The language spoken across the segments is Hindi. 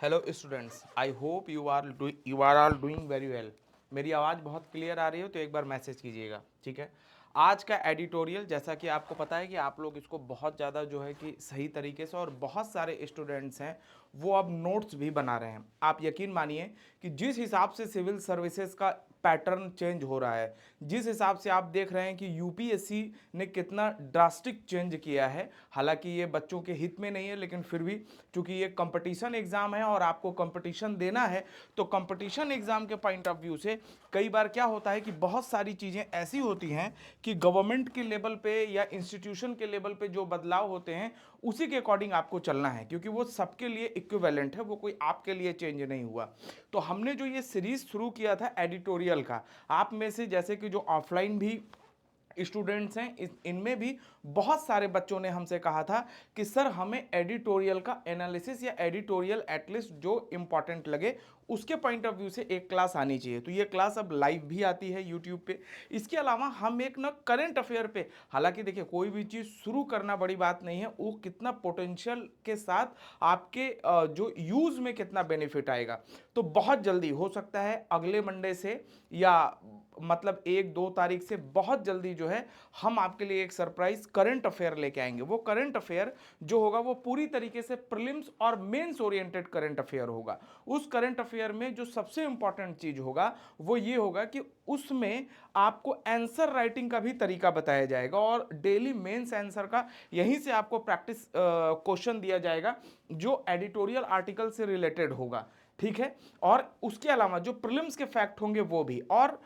Hello students, I hope you are all doing very well. मेरी आवाज़ बहुत क्लियर आ रही हो तो एक बार मैसेज कीजिएगा, ठीक है। आज का एडिटोरियल, जैसा कि आपको पता है कि आप लोग इसको बहुत ज़्यादा जो है कि सही तरीके से, और बहुत सारे स्टूडेंट्स हैं वो अब नोट्स भी बना रहे हैं। आप यकीन मानिए कि जिस हिसाब से सिविल सर्विसेज का पैटर्न चेंज हो रहा है, जिस हिसाब से आप देख रहे हैं कि यूपीएससी ने कितना ड्रास्टिक चेंज किया है, हालांकि ये बच्चों के हित में नहीं है, लेकिन फिर भी चूंकि ये कंपटीशन एग्जाम है और आपको कंपटीशन देना है, तो कंपटीशन एग्जाम के पॉइंट ऑफ व्यू से कई बार क्या होता है कि बहुत सारी चीज़ें ऐसी होती हैं कि गवर्नमेंट के लेवल पे या इंस्टीट्यूशन के लेवल पे जो बदलाव होते हैं उसी के अकॉर्डिंग आपको चलना है, क्योंकि वो सबके लिए इक्विवेलेंट है, वो कोई आपके लिए चेंज नहीं हुआ। तो हमने जो ये सीरीज शुरू किया था एडिटोरियल का, आप में से जैसे कि जो ऑफलाइन भी स्टूडेंट्स हैं, इनमें भी बहुत सारे बच्चों ने हमसे कहा था कि सर हमें एडिटोरियल का एनालिसिस या एडिटोरियल एटलीस्ट जो इंपॉर्टेंट लगे उसके पॉइंट ऑफ व्यू से एक क्लास आनी चाहिए। तो ये क्लास अब लाइव भी आती है यूट्यूब पे। इसके अलावा हम एक ना करंट अफेयर पे, हालांकि देखिए कोई भी चीज़ शुरू करना बड़ी बात नहीं है, वो कितना पोटेंशियल के साथ आपके जो यूज़ में कितना बेनिफिट आएगा। तो बहुत जल्दी हो सकता है अगले मंडे से, या मतलब 1-2 तारीख से बहुत जल्दी जो है हम आपके लिए एक सरप्राइज करंट अफेयर लेके आएंगे। वो करंट अफेयर जो होगा वो पूरी तरीके से प्रीलिम्स और मेंस ओरिएंटेड करंट अफेयर होगा। उस करंट अफेयर में जो सबसे इंपॉर्टेंट चीज होगा वो ये होगा कि उसमें आपको आंसर राइटिंग का भी तरीका बताया जाएगा, और डेली मेंस आंसर का यहीं से आपको प्रैक्टिस क्वेश्चन दिया जाएगा जो एडिटोरियल आर्टिकल से रिलेटेड होगा, ठीक है। और उसके अलावा जो प्रीलिम्स के फैक्ट होंगे वो भी, और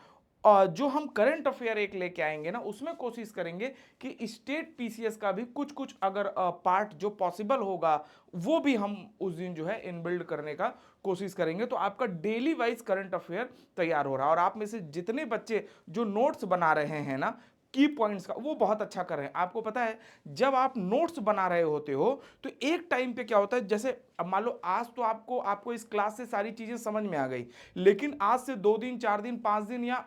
जो हम करंट अफेयर एक लेके आएंगे ना, उसमें कोशिश करेंगे कि स्टेट पीसीएस का भी कुछ कुछ अगर पार्ट जो पॉसिबल होगा वो भी हम उस दिन जो है इनबिल्ड करने का कोशिश करेंगे। तो आपका डेली वाइज करंट अफेयर तैयार हो रहा है, और आप में से जितने बच्चे जो नोट्स बना रहे हैं ना की पॉइंट्स का, वो बहुत अच्छा कर रहे हैं। आपको पता है जब आप नोट्स बना रहे होते हो तो एक टाइम पे क्या होता है, जैसे अब मान लो आज तो आपको इस क्लास से सारी चीजें समझ में आ गई, लेकिन आज से 2 दिन 4 दिन 5 दिन या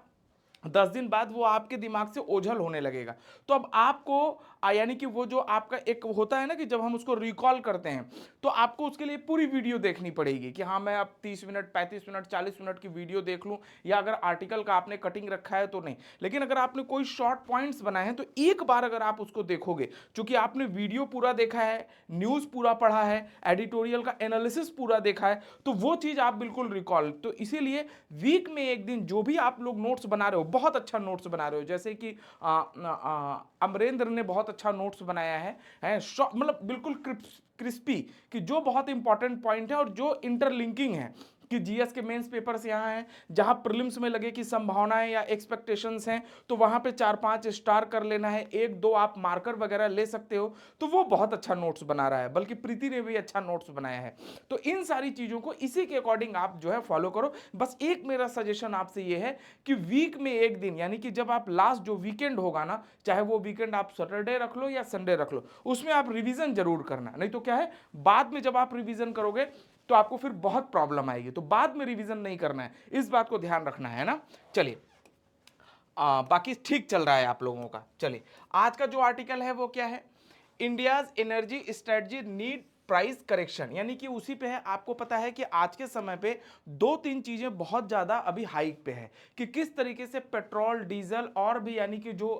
10 दिन बाद वो आपके दिमाग से ओझल होने लगेगा। तो अब आपको यानी कि वो जो आपका एक होता है ना कि जब हम उसको रिकॉल करते हैं तो आपको उसके लिए पूरी वीडियो देखनी पड़ेगी कि हाँ मैं अब 30 मिनट 35 मिनट 40 मिनट की वीडियो देख लूँ, या अगर आर्टिकल का आपने कटिंग रखा है तो नहीं। लेकिन अगर आपने कोई शॉर्ट पॉइंट्स बनाए हैं तो एक बार अगर आप उसको देखोगे, चूंकि आपने वीडियो पूरा देखा है, न्यूज़ पूरा पढ़ा है, एडिटोरियल का एनालिसिस पूरा देखा है, तो वो चीज़ आप बिल्कुल रिकॉल। तो इसीलिए वीक में एक दिन जो भी आप लोग नोट्स बना रहे हो, बहुत अच्छा नोट्स बना रहे हो, जैसे कि अमरेंद्र ने बहुत अच्छा नोट्स बनाया है मतलब बिल्कुल क्रिस्पी, कि जो बहुत इंपॉर्टेंट पॉइंट है और जो इंटरलिंकिंग है, कि जीएस के मेंस पेपर्स यहाँ हैं, जहां प्रीलिम्स में लगे कि संभावनाएं या एक्सपेक्टेशंस हैं तो वहां पे 4-5 स्टार कर लेना है, 1-2 आप मार्कर वगैरह ले सकते हो। तो वो बहुत अच्छा नोट्स बना रहा है, बल्कि प्रीति ने भी अच्छा नोट्स बनाया है। तो इन सारी चीजों को इसी के अकॉर्डिंग आप जो है फॉलो करो। बस एक मेरा सजेशन आपसे ये है कि वीक में एक दिन, यानी कि जब आप लास्ट जो वीकेंड होगा ना, चाहे वो वीकेंड आप सैटरडे रख लो या संडे रख लो, उसमें आप रिवीजन जरूर करना। नहीं तो क्या है, बाद में जब आप रिवीजन करोगे तो आपको फिर बहुत प्रॉब्लम आएगी। तो बाद में रिवीजन नहीं करना है, इस बात को ध्यान रखना है ना। चलिए, बाकी ठीक चल रहा है आप लोगों का। चलिए, आज का जो आर्टिकल है वो क्या है, India's energy strategy need price correction, यानी कि उसी पे है। आपको पता है कि आज के समय पे 2-3 चीजें बहुत ज्यादा अभी हाइक पे है, कि किस तरीके से पेट्रोल डीजल और भी यानी कि जो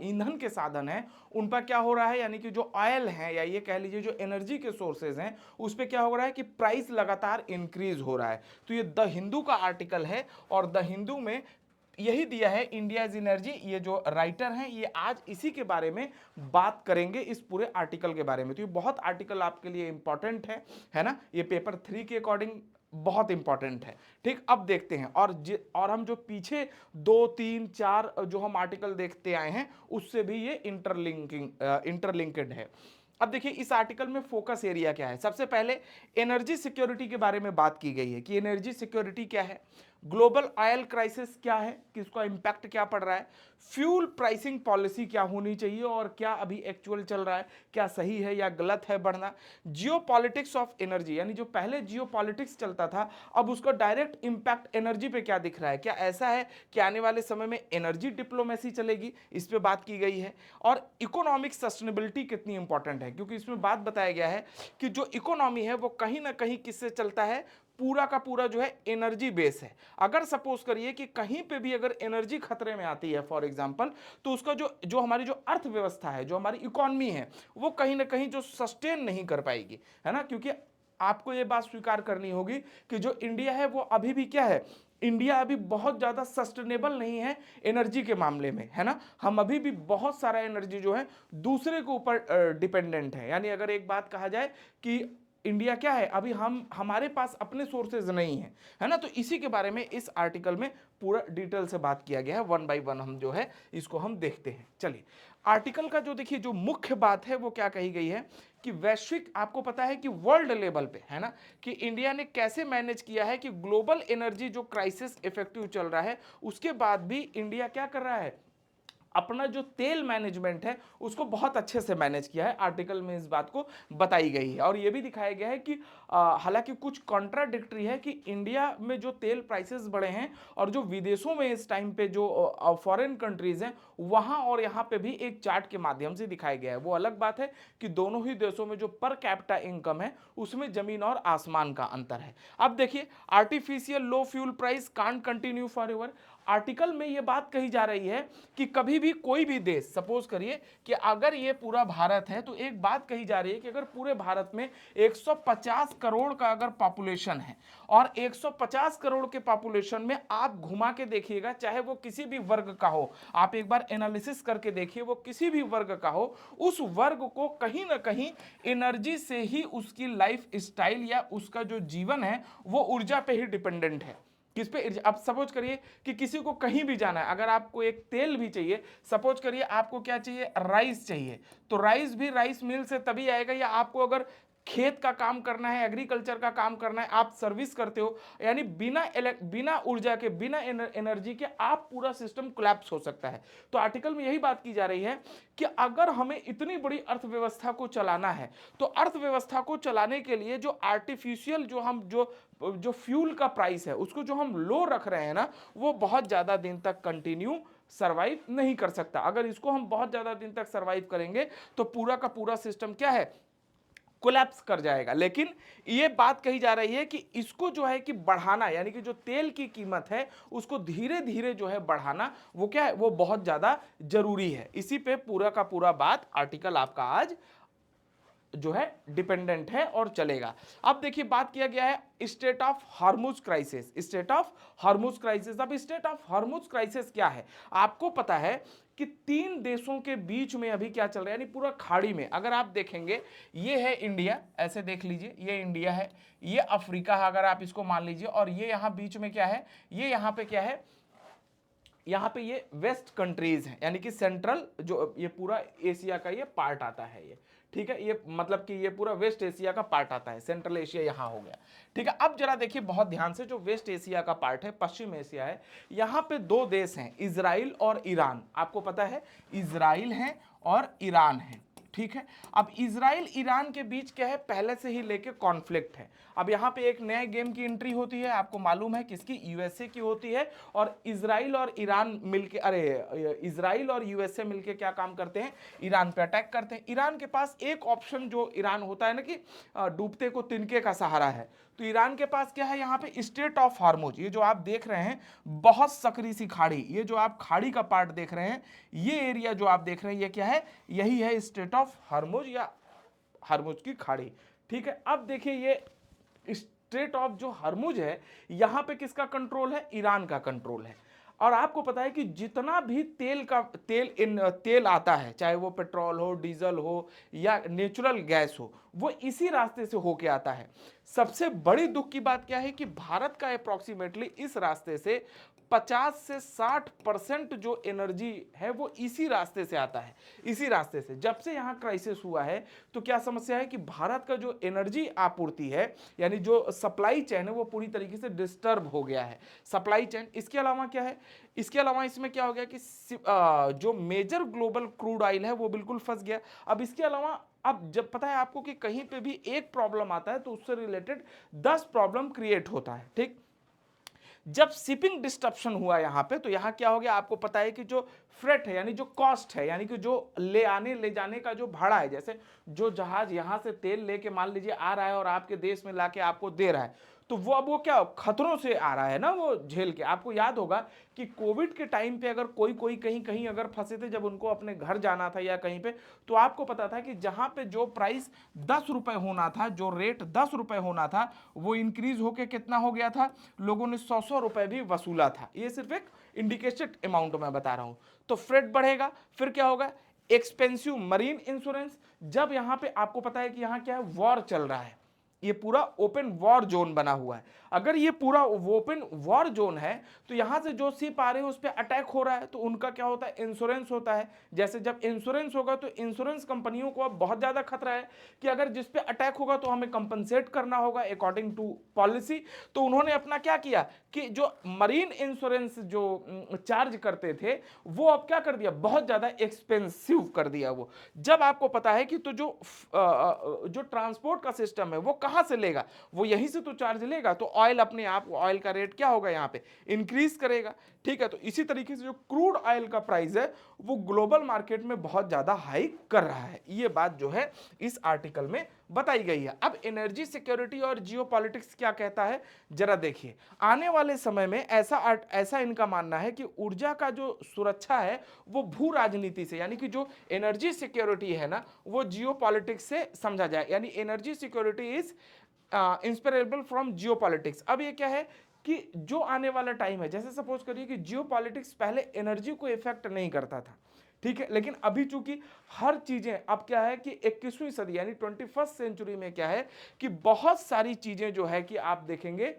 ईंधन के साधन है उन पर क्या हो रहा है, यानी कि जो ऑयल है या ये कह लीजिए जो एनर्जी के सोर्सेज हैं उस पर क्या हो रहा है कि प्राइस लगातार इंक्रीज हो रहा है। तो ये द हिंदू का आर्टिकल है, और द हिंदू में यही दिया है इंडियाज एनर्जी। ये जो राइटर हैं ये आज इसी के बारे में बात करेंगे, इस पूरे आर्टिकल के बारे में। तो ये बहुत आर्टिकल आपके लिए इंपॉर्टेंट है ना, ये पेपर 3 के अकॉर्डिंग बहुत इंपॉर्टेंट है। ठीक, अब देखते हैं, और हम जो पीछे 2-3-4 जो हम आर्टिकल देखते आए हैं उससे भी ये इंटरलिंक्ड है। अब देखिए इस आर्टिकल में फोकस एरिया क्या है। सबसे पहले एनर्जी सिक्योरिटी के बारे में बात की गई है कि एनर्जी सिक्योरिटी क्या है। ग्लोबल ऑयल क्राइसिस क्या है, किसका इंपैक्ट क्या पड़ रहा है, फ्यूल प्राइसिंग पॉलिसी क्या होनी चाहिए और क्या अभी एक्चुअल चल रहा है, क्या सही है या गलत है बढ़ना, जियोपॉलिटिक्स ऑफ एनर्जी, यानी जो पहले जियोपॉलिटिक्स चलता था अब उसका डायरेक्ट इंपैक्ट एनर्जी पे क्या दिख रहा है, क्या ऐसा है कि आने वाले समय में एनर्जी डिप्लोमेसी चलेगी, इस पे बात की गई है। और इकोनॉमिक सस्टेनेबिलिटी कितनी इंपॉर्टेंट है, क्योंकि इसमें बात बताया गया है कि जो इकोनॉमी है वो कहीं ना कहीं किससे चलता है, पूरा का पूरा जो है एनर्जी बेस है। अगर सपोज करिए कि कहीं पे भी अगर एनर्जी खतरे में आती है फॉर एग्जांपल, तो उसका जो जो हमारी जो अर्थव्यवस्था है, जो हमारी इकोनॉमी है, वो कहीं ना कहीं जो सस्टेन नहीं कर पाएगी, है ना। क्योंकि आपको ये बात स्वीकार करनी होगी कि जो इंडिया है वो अभी भी क्या है, इंडिया अभी बहुत ज़्यादा सस्टेनेबल नहीं है एनर्जी के मामले में, है ना। हम अभी भी बहुत सारा एनर्जी जो है दूसरे के ऊपर डिपेंडेंट है। यानी अगर एक बात कहा जाए कि इंडिया क्या है, अभी हमारे पास अपने सोर्सेज नहीं है ना। तो इसी के बारे में इस आर्टिकल में पूरा डिटेल से बात किया गया है, वन बाय वन हम जो है इसको हम देखते हैं। चलिए, आर्टिकल का जो देखिए जो मुख्य बात है वो क्या कही गई है कि वैश्विक, आपको पता है कि वर्ल्ड लेवल पे, है ना, कि इंडिया ने कैसे मैनेज किया है कि ग्लोबल एनर्जी जो क्राइसिस इफेक्टिव चल रहा है उसके बाद भी इंडिया क्या कर रहा है, अपना जो तेल मैनेजमेंट है उसको बहुत अच्छे से मैनेज किया है। आर्टिकल में इस बात को बताई गई है और यह भी दिखाया गया है कि हालांकि कुछ कॉन्ट्राडिक्टरी है कि इंडिया में जो तेल प्राइसेस बढ़े हैं और जो विदेशों में इस टाइम पे जो फॉरेन कंट्रीज हैं वहां और यहां पे भी एक चार्ट के माध्यम से दिखाया गया है। वो अलग बात है कि दोनों ही देशों में जो पर कैपिटा इनकम है उसमें जमीन और आसमान का अंतर है। अब देखिए, artificial low fuel price can't continue for ever. Article में ये बात कही जा रही है कि कभी भी कोई भी देश, सपोज करिए कि अगर ये पूरा भारत है तो एक बात कही जा रही है कि अगर पूरे भारत में 150 करोड़ का अगर पॉपुलेशन है और 150 करोड़ के पॉपुलेशन में आप घुमा के देखिएगा, चाहे वो किसी भी वर्ग का हो, आप एक बार एनालिसिस करके देखिए, वो किसी भी वर्ग का हो, उस वर्ग को कहीं ना कहीं एनर्जी से ही उसकी लाइफ स्टाइल या उसका जो जीवन है वो ऊर्जा पे ही डिपेंडेंट है। किस पे, अब सपोज करिए कि किसी को कहीं भी जाना है, अगर आपको एक तेल भी चाहिए, सपोज करिए आपको क्या चाहिए, राइस चाहिए, तो राइस भी राइस मिल से तभी आएगा, या आपको अगर खेत का काम करना है, एग्रीकल्चर का काम करना है, आप सर्विस करते हो, यानी बिना ऊर्जा के, बिना एनर्जी के आप पूरा सिस्टम कोलैप्स हो सकता है। तो आर्टिकल में यही बात की जा रही है कि अगर हमें इतनी बड़ी अर्थव्यवस्था को चलाना है तो अर्थव्यवस्था को चलाने के लिए जो आर्टिफिशियल जो फ्यूल का प्राइस है उसको जो हम लो रख रहे हैं ना, वो बहुत ज्यादा दिन तक कंटिन्यू सरवाइव नहीं कर सकता। अगर इसको हम बहुत ज्यादा दिन तक सरवाइव करेंगे तो पूरा का पूरा सिस्टम क्या है, कोलैप्स कर जाएगा। लेकिन ये बात कही जा रही है कि इसको जो है कि बढ़ाना, यानी कि जो तेल की कीमत है उसको धीरे धीरे जो है बढ़ाना, वो क्या है, वो बहुत ज्यादा जरूरी है। इसी पे पूरा का पूरा बात आर्टिकल आपका आज जो है डिपेंडेंट है और चलेगा। अब देखिए, बात किया गया है state of Hormuz crisis, state of Hormuz crisis. अब स्टेट ऑफ हॉर्मुज क्राइसिस क्या है, आपको पता है कि 3 देशों के बीच में अभी क्या चल रहा है, यानी पूरा खाड़ी में अगर आप देखेंगे, ये है इंडिया, ऐसे देख लीजिए, ये इंडिया है, ये अफ्रीका है अगर आप इसको मान लीजिए, और ये यहां बीच में क्या है, ये यहां पे क्या है, यहाँ पे ये वेस्ट कंट्रीज हैं, यानी कि सेंट्रल जो ये पूरा एशिया का ये पार्ट आता है, ये ठीक है, ये मतलब कि ये पूरा वेस्ट एशिया का पार्ट आता है, सेंट्रल एशिया यहाँ हो गया, ठीक है। अब जरा देखिए बहुत ध्यान से, जो वेस्ट एशिया का पार्ट है, पश्चिम एशिया है, यहाँ पे 2 देश हैं, इजराइल और ईरान। आपको पता है इजराइल है और ईरान है, ठीक है। अब इजराइल ईरान के बीच क्या है, पहले से ही लेके कॉन्फ्लिक्ट है। अब यहाँ पे एक नए गेम की एंट्री होती है, आपको मालूम है किसकी, यूएसए की होती है, और इजराइल और ईरान मिलके, अरे इजराइल और यूएसए मिलके क्या काम करते हैं, ईरान पे अटैक करते हैं। ईरान के पास एक ऑप्शन, जो ईरान होता है ना कि डूबते को तिनके का सहारा है, तो ईरान के पास क्या है, यहाँ पे स्टेट ऑफ हॉर्मुज, ये जो आप देख रहे हैं बहुत सकरी सी खाड़ी, ये जो आप खाड़ी का पार्ट देख रहे हैं, ये एरिया जो आप देख रहे हैं, ये क्या है, यही है स्टेट ऑफ हॉर्मुज या हॉर्मुज की खाड़ी, ठीक है। अब देखिए, ये स्टेट ऑफ जो हॉर्मुज है, यहां पे किसका कंट्रोल है, ईरान का कंट्रोल है। और आपको पता है कि जितना भी तेल आता है, चाहे वो पेट्रोल हो, डीजल हो या नेचुरल गैस हो, वो इसी रास्ते से होके आता है। सबसे बड़ी दुख की बात क्या है कि भारत का अप्रोक्सीमेटली इस रास्ते से 50 से 60% जो एनर्जी है वो इसी रास्ते से आता है, इसी रास्ते से। जब से यहाँ क्राइसिस हुआ है तो क्या समस्या है कि भारत का जो एनर्जी आपूर्ति है, यानी जो सप्लाई चेन है, वो पूरी तरीके से डिस्टर्ब हो गया है, सप्लाई चेन। इसके अलावा क्या है, इसके अलावा इसमें क्या हो गया कि जो मेजर ग्लोबल क्रूड ऑयल है वो बिल्कुल फंस गया। अब इसके अलावा अब जब पता है आपको कि कहीं पे भी एक प्रॉब्लम आता है तो उससे रिलेटेड 10 प्रॉब्लम क्रिएट होता है, ठीक। जब शिपिंग डिस्ट्रप्शन हुआ यहाँ पे तो यहाँ क्या हो गया, आपको पता है कि जो फ्रेट है यानी जो कॉस्ट है, यानी कि जो ले आने ले जाने का जो भाड़ा है, जैसे जो जहाज यहाँ से तेल लेके मान लीजिए आ रहा है और आपके देश में लाके आपको दे रहा है, तो वो अब वो क्या खतरों से आ रहा है ना, वो झेल के। आपको याद होगा कि कोविड के टाइम पे अगर कोई कोई कहीं कहीं अगर फंसे थे, जब उनको अपने घर जाना था या कहीं पे, तो आपको पता था कि जहां पे जो प्राइस 10 रुपए होना था, जो रेट 10 रुपए होना था, वो इंक्रीज होके कितना हो गया था, लोगों ने 100 रुपए भी वसूला था। ये सिर्फ एक इंडिकेटेड अमाउंट मैं बता रहा हूं। तो फ्रेट बढ़ेगा, फिर क्या होगा, एक्सपेंसिव मरीन इंश्योरेंस। जब यहां पे आपको पता है कि यहां क्या है, वॉर चल रहा है, ये पूरा ओपन वॉर जोन बना हुआ है। अगर ये पूरा ओपन वॉर जोन है तो यहां से जो शिप आ रहे हैं उस पर अटैक हो रहा है, तो उनका क्या होता है, इंश्योरेंस होता है। जैसे जब इंश्योरेंस होगा तो इंश्योरेंस कंपनियों को अब बहुत ज्यादा खतरा है कि अगर जिस पे अटैक होगा तो हमें कंपनसेट करना होगा अकॉर्डिंग टू पॉलिसी। तो उन्होंने अपना क्या किया कि जो मरीन इंश्योरेंस जो चार्ज करते थे वो अब क्या कर दिया, बहुत ज्यादा एक्सपेंसिव कर दिया। वो जब आपको पता है कि तो जो ट्रांसपोर्ट का सिस्टम है वो कहां से लेगा, वो यहीं से तो चार्ज लेगा, तो ऑयल अपने आप, ऑयल का रेट क्या होगा यहाँ पे, इंक्रीज करेगा, ठीक है। तो इसी तरीके से जो क्रूड ऑयल का प्राइस है वो ग्लोबल मार्केट में बहुत ज्यादा हाइक कर रहा है। ये बात जो है इस आर्टिकल में बताई गई है। अब एनर्जी सिक्योरिटी और जियोपॉलिटिक्स क्या कहता है, जरा देखिए। आने वाले समय में ऐसा इनका मानना है कि ऊर्जा का जो सुरक्षा है वो भू राजनीति से, यानी कि जो एनर्जी सिक्योरिटी है ना, वो जियोपॉलिटिक्स से समझा जाए, यानी energy security is inseparable from geopolitics. अब ये क्या है कि जो आने वाला टाइम है, जैसे सपोज करिए कि जियोपॉलिटिक्स पहले एनर्जी को इफेक्ट नहीं करता था, ठीक है, लेकिन अभी चूंकि हर चीजें अब क्या है कि 21वीं सदी यानी 21st सेंचुरी में क्या है कि बहुत सारी चीजें जो है कि आप देखेंगे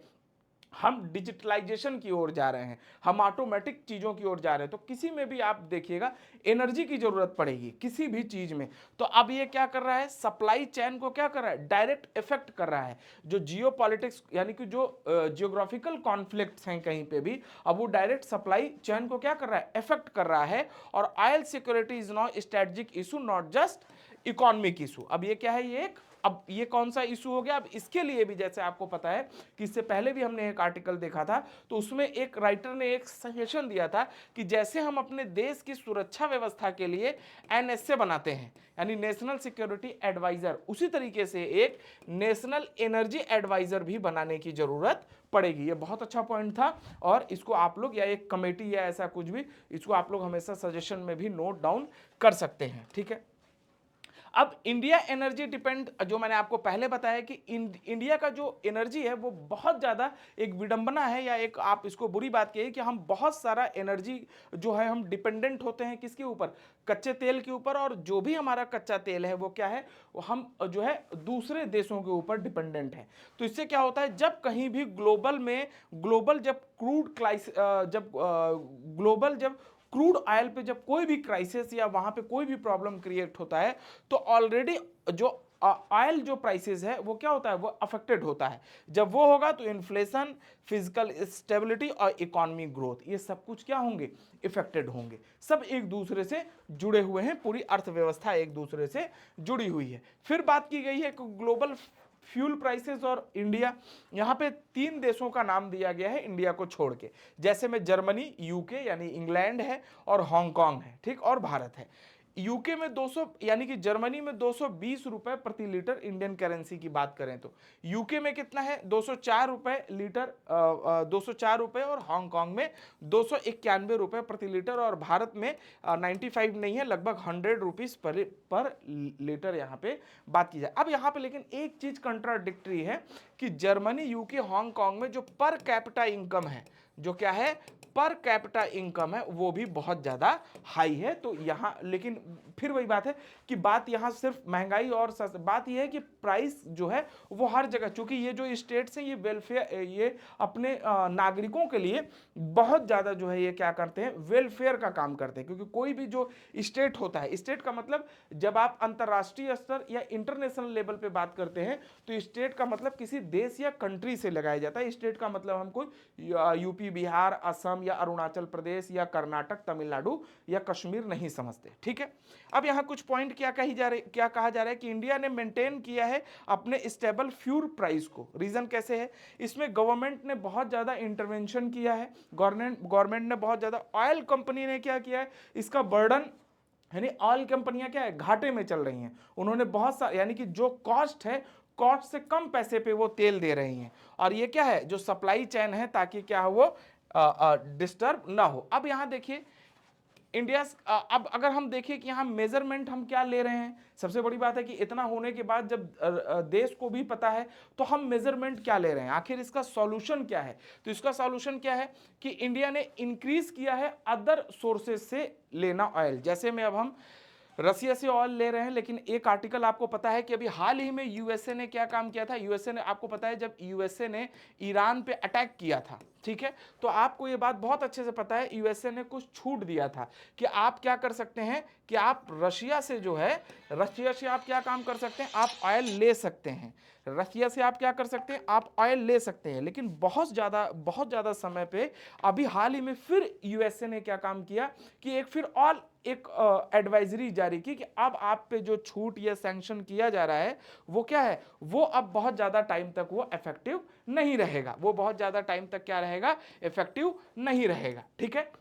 हम डिजिटलाइजेशन की ओर जा रहे हैं, हम ऑटोमेटिक चीजों की ओर जा रहे हैं। तो किसी में भी आप देखिएगा एनर्जी की जरूरत पड़ेगी किसी भी चीज में। तो अब ये क्या कर रहा है, सप्लाई चेन को क्या कर रहा है, डायरेक्ट इफेक्ट कर रहा है। जो जियोपॉलिटिक्स यानी कि जो जियोग्राफिकल कॉन्फ्लिक्ट्स हैं कहीं पे भी, अब वो डायरेक्ट सप्लाई चेन को क्या कर रहा है, इफेक्ट कर रहा है। और oil security is not strategic issue, not just economic issue. अब ये क्या है, ये एक, अब ये कौन सा इशू हो गया, अब इसके लिए भी जैसे आपको पता है कि इससे पहले भी हमने एक आर्टिकल देखा था, तो उसमें एक राइटर ने एक सजेशन दिया था कि जैसे हम अपने देश की सुरक्षा व्यवस्था के लिए एनएसए बनाते हैं, यानी नेशनल सिक्योरिटी एडवाइजर, उसी तरीके से एक नेशनल एनर्जी एडवाइजर भी बनाने की जरूरत पड़ेगी। ये बहुत अच्छा पॉइंट था, और इसको आप लोग या एक कमेटी या ऐसा कुछ भी, इसको आप लोग हमेशा सजेशन में भी नोट डाउन कर सकते हैं, ठीक है। अब इंडिया एनर्जी डिपेंड, जो मैंने आपको पहले बताया कि इंडिया का जो एनर्जी है वो बहुत ज़्यादा एक विडंबना है, या एक आप इसको बुरी बात कहिए कि हम बहुत सारा एनर्जी जो है हम डिपेंडेंट होते हैं किसके ऊपर, कच्चे तेल के ऊपर। और जो भी हमारा कच्चा तेल है वो क्या है, वो हम जो है दूसरे देशों के ऊपर डिपेंडेंट है। तो इससे क्या होता है, जब कहीं भी ग्लोबल जब क्रूड क्राइसिस, जब ग्लोबल जब क्रूड ऑयल पे जब कोई भी क्राइसिस या वहां पे कोई भी प्रॉब्लम क्रिएट होता है, तो ऑलरेडी जो ऑयल जो प्राइसेस है वो क्या होता है, वो अफेक्टेड होता है। जब वो होगा तो इन्फ्लेशन, फिजिकल स्टेबिलिटी और इकोनॉमी ग्रोथ, ये सब कुछ क्या होंगे, इफेक्टेड होंगे। सब एक दूसरे से जुड़े हुए हैं, पूरी अर्थव्यवस्था एक दूसरे से जुड़ी हुई है। फिर बात की गई है ग्लोबल फ्यूल प्राइसेस और इंडिया। यहाँ पे 3 देशों का नाम दिया गया है इंडिया को छोड़ के, जैसे में जर्मनी, यूके यानी इंग्लैंड है, और हांगकांग है, ठीक, और भारत है। यूके में 200 यानी कि जर्मनी में 220 रुपए प्रति लीटर इंडियन करेंसी की बात करें तो, यूके में कितना है 204 रुपए लीटर, 204 रुपए, और हांगकांग में 291 रुपए प्रति लीटर, और भारत में 95 नहीं है, लगभग 100 रुपीज पर लीटर यहाँ पे बात की जाए। अब यहाँ पे लेकिन एक चीज कंट्राडिक्टरी है कि जर्मनी, यूके, हांगकांग में जो पर कैपिटा इनकम है, जो क्या है पर कैपिटा इनकम है वो भी बहुत ज़्यादा हाई है। तो यहाँ लेकिन फिर वही बात है कि बात यहाँ सिर्फ महंगाई और बात ये है कि प्राइस जो है वो हर जगह, चूंकि ये जो स्टेट्स हैं ये वेलफेयर, ये अपने नागरिकों के लिए बहुत ज़्यादा जो है ये क्या करते हैं, वेलफेयर का काम करते हैं। क्योंकि कोई भी जो स्टेट होता है, स्टेट का मतलब जब आप अंतर्राष्ट्रीय स्तर या इंटरनेशनल लेवल पे बात करते हैं तो स्टेट का मतलब किसी देश या कंट्री से लगाया जाता है। स्टेट का मतलब हम कोई यूपी, बिहार, असम या अरुणाचल प्रदेश या कर्नाटक, तमिलनाडु या कश्मीर नहीं समझते। ठीक है, अब यहाँ कुछ पॉइंट क्या कहा जा रहा है कि इंडिया ने मेंटेन किया है अपने स्टेबल फ्यूल प्राइस को। रीजन कैसे है, इसमें गवर्नमेंट ने बहुत ज्यादा इंटरवेंशन किया है। गवर्नमेंट ने बहुत ज्यादा, ऑयल कंपनी ने क्या किया है, इसका बर्डन, यानी ऑयल कंपनियां क्या है, घाटे में चल रही हैं। उन्होंने बहुत सा, यानी कि जो कॉस्ट है, कॉस्ट से कम पैसे पे वो तेल दे रही हैं। और ये क्या है, जो सप्लाई चेन है, ताकि क्या हो वो डिस्टर्ब ना हो। अब यहाँ देखिए इंडिया, अब अगर हम देखें कि यहाँ मेजरमेंट हम क्या ले रहे हैं, सबसे बड़ी बात है कि इतना होने के बाद जब देश को भी पता है तो हम मेजरमेंट क्या ले रहे हैं, आखिर इसका सॉल्यूशन क्या है। तो इसका सॉल्यूशन क्या है कि इंडिया ने इंक्रीज किया है अदर सोर्सेज से लेना ऑयल। जैसे में अब हम रसिया से ऑयल ले रहे हैं, लेकिन एक आर्टिकल आपको पता है कि अभी हाल ही में यूएसए ने क्या काम किया था। यूएसए ने, आपको पता है जब यूएसए ने ईरान पे अटैक किया था, ठीक है, तो आपको ये बात बहुत अच्छे से पता है, यूएसए ने कुछ छूट दिया था कि आप क्या कर सकते हैं कि आप रशिया से जो है, रशिया से आप क्या काम कर सकते हैं, आप ऑयल ले सकते हैं। रशिया से आप क्या कर सकते हैं, आप ऑयल ले सकते हैं। लेकिन बहुत ज़्यादा समय पे अभी हाल ही में फिर यूएसए ने क्या काम किया कि एक फिर और एक एडवाइजरी जारी की कि अब आप पे जो छूट या सैंक्शन किया जा रहा है वो क्या है, वो अब बहुत ज़्यादा टाइम तक वो इफेक्टिव नहीं रहेगा। वो बहुत ज़्यादा टाइम तक क्या रहेगा, इफेक्टिव नहीं रहेगा। ठीक है,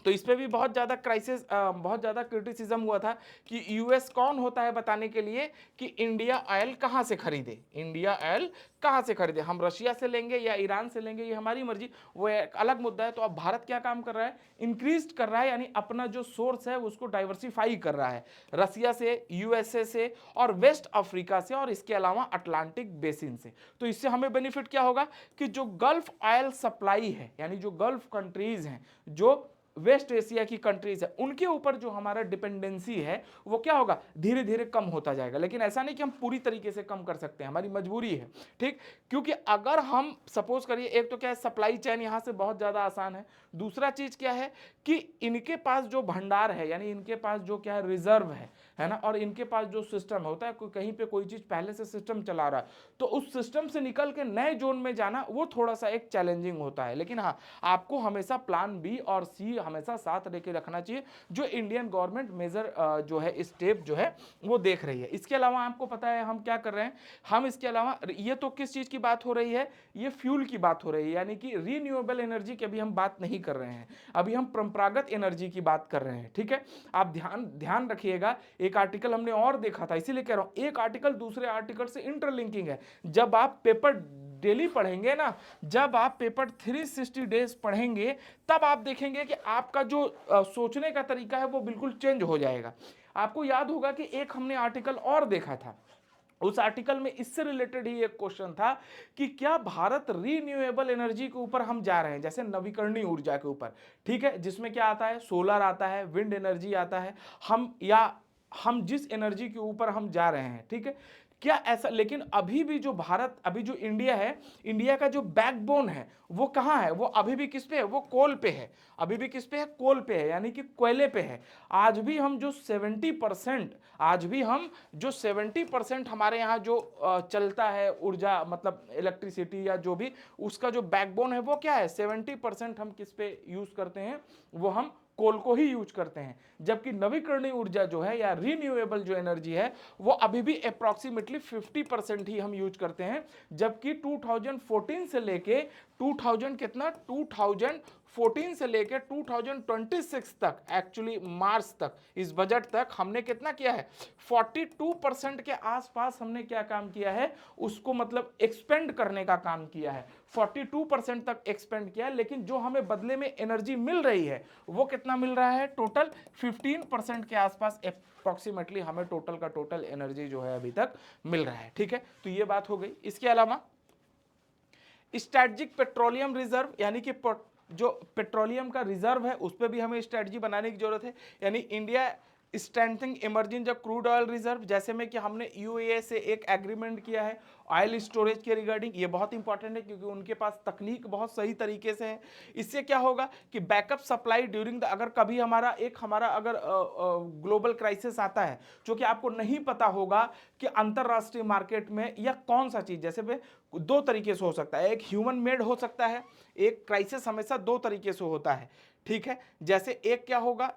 तो इस पे भी बहुत ज़्यादा क्राइसिस, बहुत ज़्यादा क्रिटिसिज्म हुआ था कि यूएस कौन होता है बताने के लिए कि इंडिया ऑयल कहाँ से खरीदे, इंडिया ऑयल कहाँ से खरीदे, हम रशिया से लेंगे या ईरान से लेंगे ये हमारी मर्जी, वो एक अलग मुद्दा है। तो अब भारत क्या काम कर रहा है, इंक्रीज कर रहा है, यानी अपना जो सोर्स है उसको डाइवर्सिफाई कर रहा है, रशिया से, यूएसए से और वेस्ट अफ्रीका से, और इसके अलावा अटलांटिक बेसिन से। तो इससे हमें बेनिफिट क्या होगा कि जो गल्फ ऑयल सप्लाई है, यानी जो गल्फ कंट्रीज हैं, जो वेस्ट एशिया की कंट्रीज है, उनके ऊपर जो हमारा डिपेंडेंसी है वो क्या होगा, धीरे धीरे कम होता जाएगा। लेकिन ऐसा नहीं कि हम पूरी तरीके से कम कर सकते हैं, हमारी मजबूरी है। ठीक, क्योंकि अगर हम सपोज करिए, एक तो क्या है, सप्लाई चेन यहां से बहुत ज्यादा आसान है। दूसरा चीज क्या है कि इनके पास जो भंडार है, यानी इनके पास जो क्या है, रिजर्व है ना, और इनके पास जो सिस्टम होता है, कोई कहीं पे कोई चीज पहले से सिस्टम चला रहा है, तो उस सिस्टम से निकल के नए जोन में जाना वो थोड़ा सा एक चैलेंजिंग होता है। लेकिन हाँ, आपको हमेशा प्लान बी और सी हमेशा साथ लेके रखना चाहिए, जो इंडियन गवर्नमेंट मेजर जो है स्टेप जो है वो देख रही है। इसके अलावा आपको पता है हम क्या कर रहे हैं, हम इसके अलावा, ये तो किस चीज की बात हो रही है, ये फ्यूल की बात हो रही है, यानी कि रीन्यूएबल एनर्जी की अभी हम बात नहीं कर रहे हैं, अभी हम परंपरागत एनर्जी की बात कर रहे हैं। ठीक है, आप ध्यान रखिएगा, एक आर्टिकल हमने और देखा था, इसीलिए कह रहा हूं एक आर्टिकल दूसरे आर्टिकल से इंटरलिंकिंग है। जब आप पेपर डेली पढ़ेंगे ना, जब आप पेपर 360 डेज पढ़ेंगे, तब आप देखेंगे कि आपका जो सोचने का तरीका है वो बिल्कुल चेंज हो जाएगा। आपको याद होगा कि एक हमने आर्टिकल और देखा था, उस आर्टिकल में इससे रिलेटेड ही एक क्वेश्चन था कि क्या भारत रीन्यूएबल एनर्जी के ऊपर हम जा रहे हैं, जैसे नवीकरणीय ऊर्जा के ऊपर, ठीक है, जिसमें क्या आता है, सोलर आता है, विंड एनर्जी आता है, हम जिस एनर्जी के ऊपर हम जा रहे हैं, ठीक है, क्या ऐसा, लेकिन अभी भी जो भारत, अभी जो इंडिया है, इंडिया का जो बैकबोन है वो कहाँ है, वो अभी भी किस पे है, वो कोल पे है, अभी भी किस पे है, कोल पे है, यानी कि कोयले पे है। आज भी हम जो 70%, आज भी हम जो 70% हमारे यहाँ जो चलता है ऊर्जा, मतलब इलेक्ट्रिसिटी या जो भी, उसका जो बैकबोन है वो क्या है, 70% हम किस पे यूज करते हैं, वो हम कोल को ही यूज करते हैं। जबकि नवीकरणीय ऊर्जा जो है या रीन्यूएबल जो एनर्जी है वो अभी भी अप्रॉक्सीमेटली 50% ही हम यूज करते हैं। जबकि 2014 से लेके 2000 कितना 2014 से लेके 2026 तक, एक्चुअली मार्च तक, इस बजट तक हमने कितना किया है, 42% के आसपास हमने क्या काम किया है, उसको मतलब एक्सपेंड करने का काम किया है, 42% तक एक्सपेंड किया है। लेकिन जो हमें बदले में एनर्जी मिल रही है वो कितना मिल रहा है, टोटल 15% के आसपास अप्रॉक्सीमेटली हमें टोटल का टोटल एनर्जी जो है अभी तक मिल रहा है। ठीक है, तो ये बात हो गई। इसके अलावा स्ट्रेटजिक पेट्रोलियम रिजर्व, यानी कि जो पेट्रोलियम का रिजर्व है उस पर भी हमें स्ट्रेटजी बनाने की जरूरत है। यानी इंडिया स्ट्रेंथनिंग इमर्जिंग जो क्रूड ऑयल रिजर्व, जैसे में कि हमने यूएई से एक एग्रीमेंट किया है ऑयल स्टोरेज के रिगार्डिंग, ये बहुत इंपॉर्टेंट है क्योंकि उनके पास तकनीक बहुत सही तरीके से है। इससे क्या होगा कि बैकअप सप्लाई ड्यूरिंग द, अगर कभी हमारा अगर ग्लोबल क्राइसिस आता है जो कि आपको नहीं पता होगा कि अंतरराष्ट्रीय मार्केट में या कौन सा चीज, जैसे में दो तरीके से हो सकता है, एक ह्यूमन मेड हो सकता है, एक क्राइसिस हमेशा दो तरीके से होता है, ठीक है। जैसे एक क्या होगा,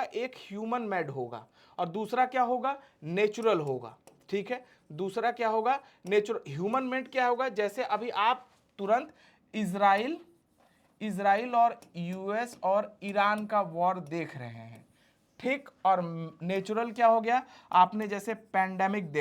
एक ह्यूमन मेड होगा और दूसरा क्या होगा, नेचुरल होगा, ठीक है। दूसरा क्या होगा, नेचुरल। ह्यूमन मेड क्या होगा, जैसे अभी आप तुरंत इजराइल और यूएस और ईरान का वॉर देख रहे हैं, ठीक। और नेचुरल क्या हो गया, आपने जैसे पेंडेमिक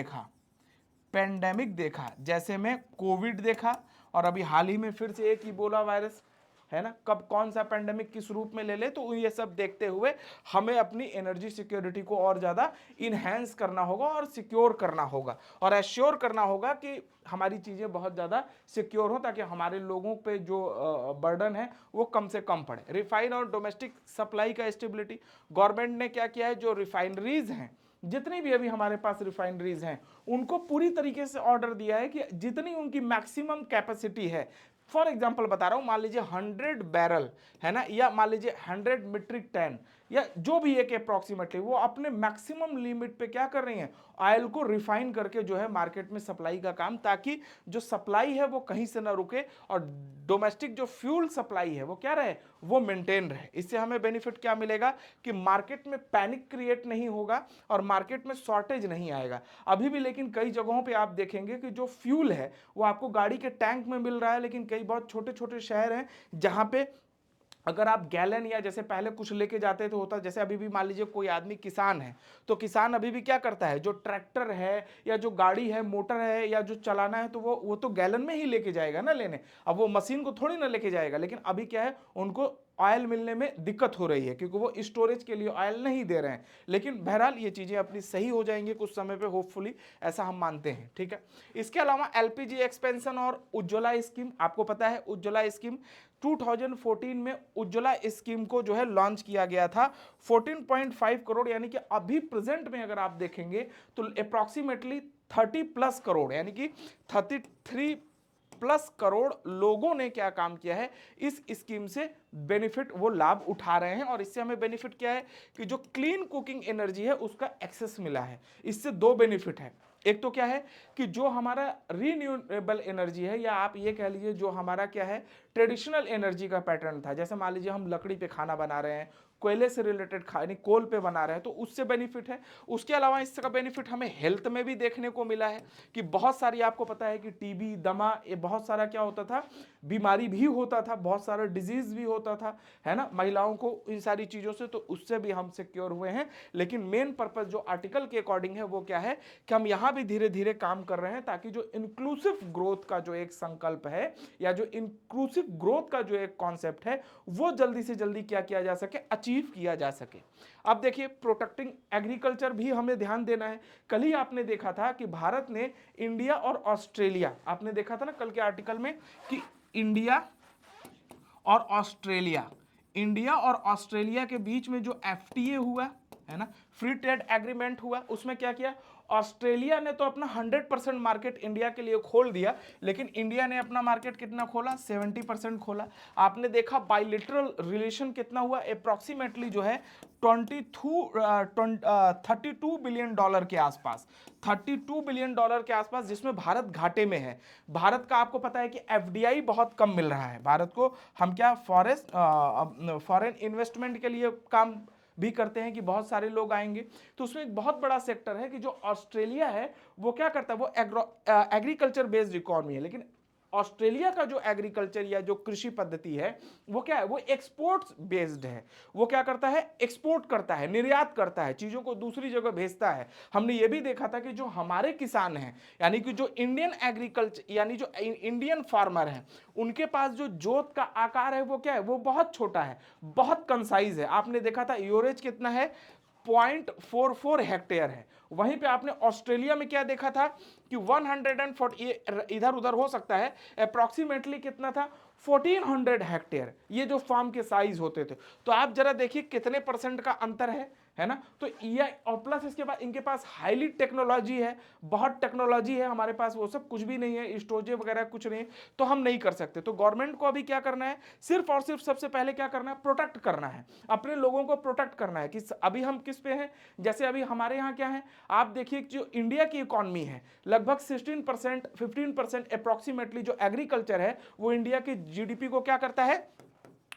देखा, जैसे में कोविड देखा, और अभी हाल ही में फिर से एक इबोला वायरस है ना, कब कौन सा पेंडेमिक किस रूप में ले ले, तो ये सब देखते हुए हमें अपनी एनर्जी सिक्योरिटी को और ज़्यादा इन्हेंस करना होगा और सिक्योर करना होगा और एश्योर करना होगा कि हमारी चीज़ें बहुत ज़्यादा सिक्योर हो, ताकि हमारे लोगों पे जो बर्डन है वो कम से कम पड़े। रिफाइन और डोमेस्टिक सप्लाई का स्टेबिलिटी, गवर्नमेंट ने क्या किया है, जो रिफाइनरीज हैं, जितनी भी अभी हमारे पास रिफाइनरीज हैं, उनको पूरी तरीके से ऑर्डर दिया है कि जितनी उनकी मैक्सिमम कैपेसिटी है, फॉर एग्जाम्पल बता रहा हूं, मान लीजिए 100 बैरल है ना, या मान लीजिए 100 मीट्रिक टन, या जो भी एक अप्रॉक्सीमेटली, वो अपने मैक्सिमम लिमिट पे क्या कर रही हैं, ऑयल को रिफाइन करके जो है मार्केट में सप्लाई का काम, ताकि जो सप्लाई है वो कहीं से ना रुके और डोमेस्टिक जो फ्यूल सप्लाई है वो क्या रहे, वो मेंटेन रहे। इससे हमें बेनिफिट क्या मिलेगा कि मार्केट में पैनिक क्रिएट नहीं होगा और मार्केट में शॉर्टेज नहीं आएगा। अभी भी लेकिन कई जगहों पे आप देखेंगे कि जो फ्यूल है वो आपको गाड़ी के टैंक में मिल रहा है, लेकिन कई बहुत छोटे छोटे शहर हैं जहां पे अगर आप गैलन या जैसे पहले कुछ लेके जाते तो होता, जैसे अभी भी मान लीजिए कोई आदमी किसान है, तो किसान अभी भी क्या करता है, जो ट्रैक्टर है या जो गाड़ी है, मोटर है या जो चलाना है, तो वो तो गैलन में ही लेके जाएगा ना लेने, अब वो मशीन को थोड़ी ना लेके जाएगा। लेकिन अभी क्या है, उनको ऑयल मिलने में दिक्कत हो रही है क्योंकि वो स्टोरेज के लिए ऑयल नहीं दे रहे हैं। लेकिन बहरहाल ये चीज़ें अपनी सही हो जाएंगी कुछ समय पे, होपफुली, ऐसा हम मानते हैं, ठीक है। इसके अलावा एलपीजी एक्सपेंशन और उज्ज्वला स्कीम, आपको पता है उज्ज्वला स्कीम 2014 में उज्ज्वला स्कीम को जो है लॉन्च किया गया था 14.5 करोड़, यानी कि अभी प्रेजेंट में अगर आप देखेंगे तो अप्रॉक्सीमेटली 30+ करोड़, यानी कि 33+ करोड़ लोगों ने क्या काम किया है, इस स्कीम से बेनिफिट वो लाभ उठा रहे हैं। और इससे हमें बेनिफिट क्या है कि जो क्लीन कुकिंग एनर्जी है उसका एक्सेस मिला है। इससे दो बेनिफिट है, एक तो क्या है कि जो हमारा रीन्यूएबल एनर्जी है, या आप ये कह लीजिए जो हमारा क्या है ट्रेडिशनल एनर्जी का पैटर्न था, जैसे मान लीजिए हम लकड़ी पे खाना बना रहे हैं, कोयले से रिलेटेड यानी कोल पे बना रहे हैं, तो उससे बेनिफिट है। उसके अलावा इसका बेनिफिट हमें हेल्थ में भी देखने को मिला है कि बहुत सारी, आपको पता है कि टीबी, दमा, ये बहुत सारा क्या होता था, बीमारी भी होता था, बहुत सारा डिजीज भी होता था, है ना, महिलाओं को इन सारी चीज़ों से, तो उससे भी हम सिक्योर हुए हैं। लेकिन मेन पर्पज जो आर्टिकल के अकॉर्डिंग है वो क्या है कि हम यहाँ भी धीरे धीरे काम कर रहे हैं ताकि जो इंक्लूसिव ग्रोथ का जो एक संकल्प है या जो इंक्लूसिव ग्रोथ का जो एक कॉन्सेप्ट है वो जल्दी से जल्दी क्या किया जा सके, अचीव किया जा सके। अब देखिए प्रोटेक्टिंग एग्रीकल्चर भी हमें ध्यान देना है। कल ही आपने देखा था कि भारत ने इंडिया और ऑस्ट्रेलिया, आपने देखा था ना कल के आर्टिकल में कि इंडिया और ऑस्ट्रेलिया के बीच में जो एफटीए हुआ है ना, फ्री ट्रेड एग्रीमेंट हुआ, उसमें क्या किया, ऑस्ट्रेलिया ने तो अपना 100% मार्केट इंडिया के लिए खोल दिया, लेकिन इंडिया ने अपना मार्केट कितना खोला, 70% खोला। आपने देखा बाइलेटरल रिलेशन कितना हुआ, अप्रॉक्सीमेटली जो है 32 बिलियन डॉलर के आसपास, 32 बिलियन डॉलर के आसपास, जिसमें भारत घाटे में है। भारत का आपको पता है कि एफडीआई बहुत कम मिल रहा है भारत को, हम क्या फॉरेन इन्वेस्टमेंट के लिए काम भी करते हैं कि बहुत सारे लोग आएंगे, तो उसमें एक बहुत बड़ा सेक्टर है कि जो ऑस्ट्रेलिया है वो क्या करता है, वो एग्रीकल्चर बेस्ड इकोनॉमी है, लेकिन ऑस्ट्रेलिया का जो एग्रीकल्चर या जो कृषि पद्धति है वो क्या है, वो एक्सपोर्ट्स बेस्ड है। वो क्या करता है, एक्सपोर्ट करता है, निर्यात करता है, चीजों को दूसरी जगह भेजता है। हमने ये भी देखा था कि जो हमारे किसान हैं, यानी कि जो इंडियन एग्रीकल्चर यानी जो इंडियन फार्मर हैं, उनके पास जो जोत का आकार है वो क्या है, वो बहुत छोटा है, बहुत कंसाइज है। आपने देखा था यूरेज कितना है, 0.44 हेक्टेयर है। वहीं पे आपने ऑस्ट्रेलिया में क्या देखा था कि 140, इधर उधर हो सकता है, अप्रॉक्सीमेटली कितना था, 1400 हेक्टेयर ये जो फार्म के साइज होते थे। तो आप जरा देखिए कितने परसेंट का अंतर है ना। तो ये और प्लस इसके बाद इनके पास हाईली टेक्नोलॉजी है, बहुत टेक्नोलॉजी है, हमारे पास वो सब कुछ भी नहीं है, स्टोरेज वगैरह कुछ नहीं, तो हम नहीं कर सकते। तो गवर्नमेंट को अभी क्या करना है, सिर्फ और सिर्फ सबसे पहले क्या करना है, प्रोटेक्ट करना है, अपने लोगों को प्रोटेक्ट करना है। कि अभी हम किस पे हैं, जैसे अभी हमारे यहाँ क्या है, आप देखिए जो इंडिया की इकोनॉमी है लगभग 16% 15% अप्रोक्सीमेटली जो एग्रीकल्चर है वो इंडिया की जीडीपी को क्या करता है,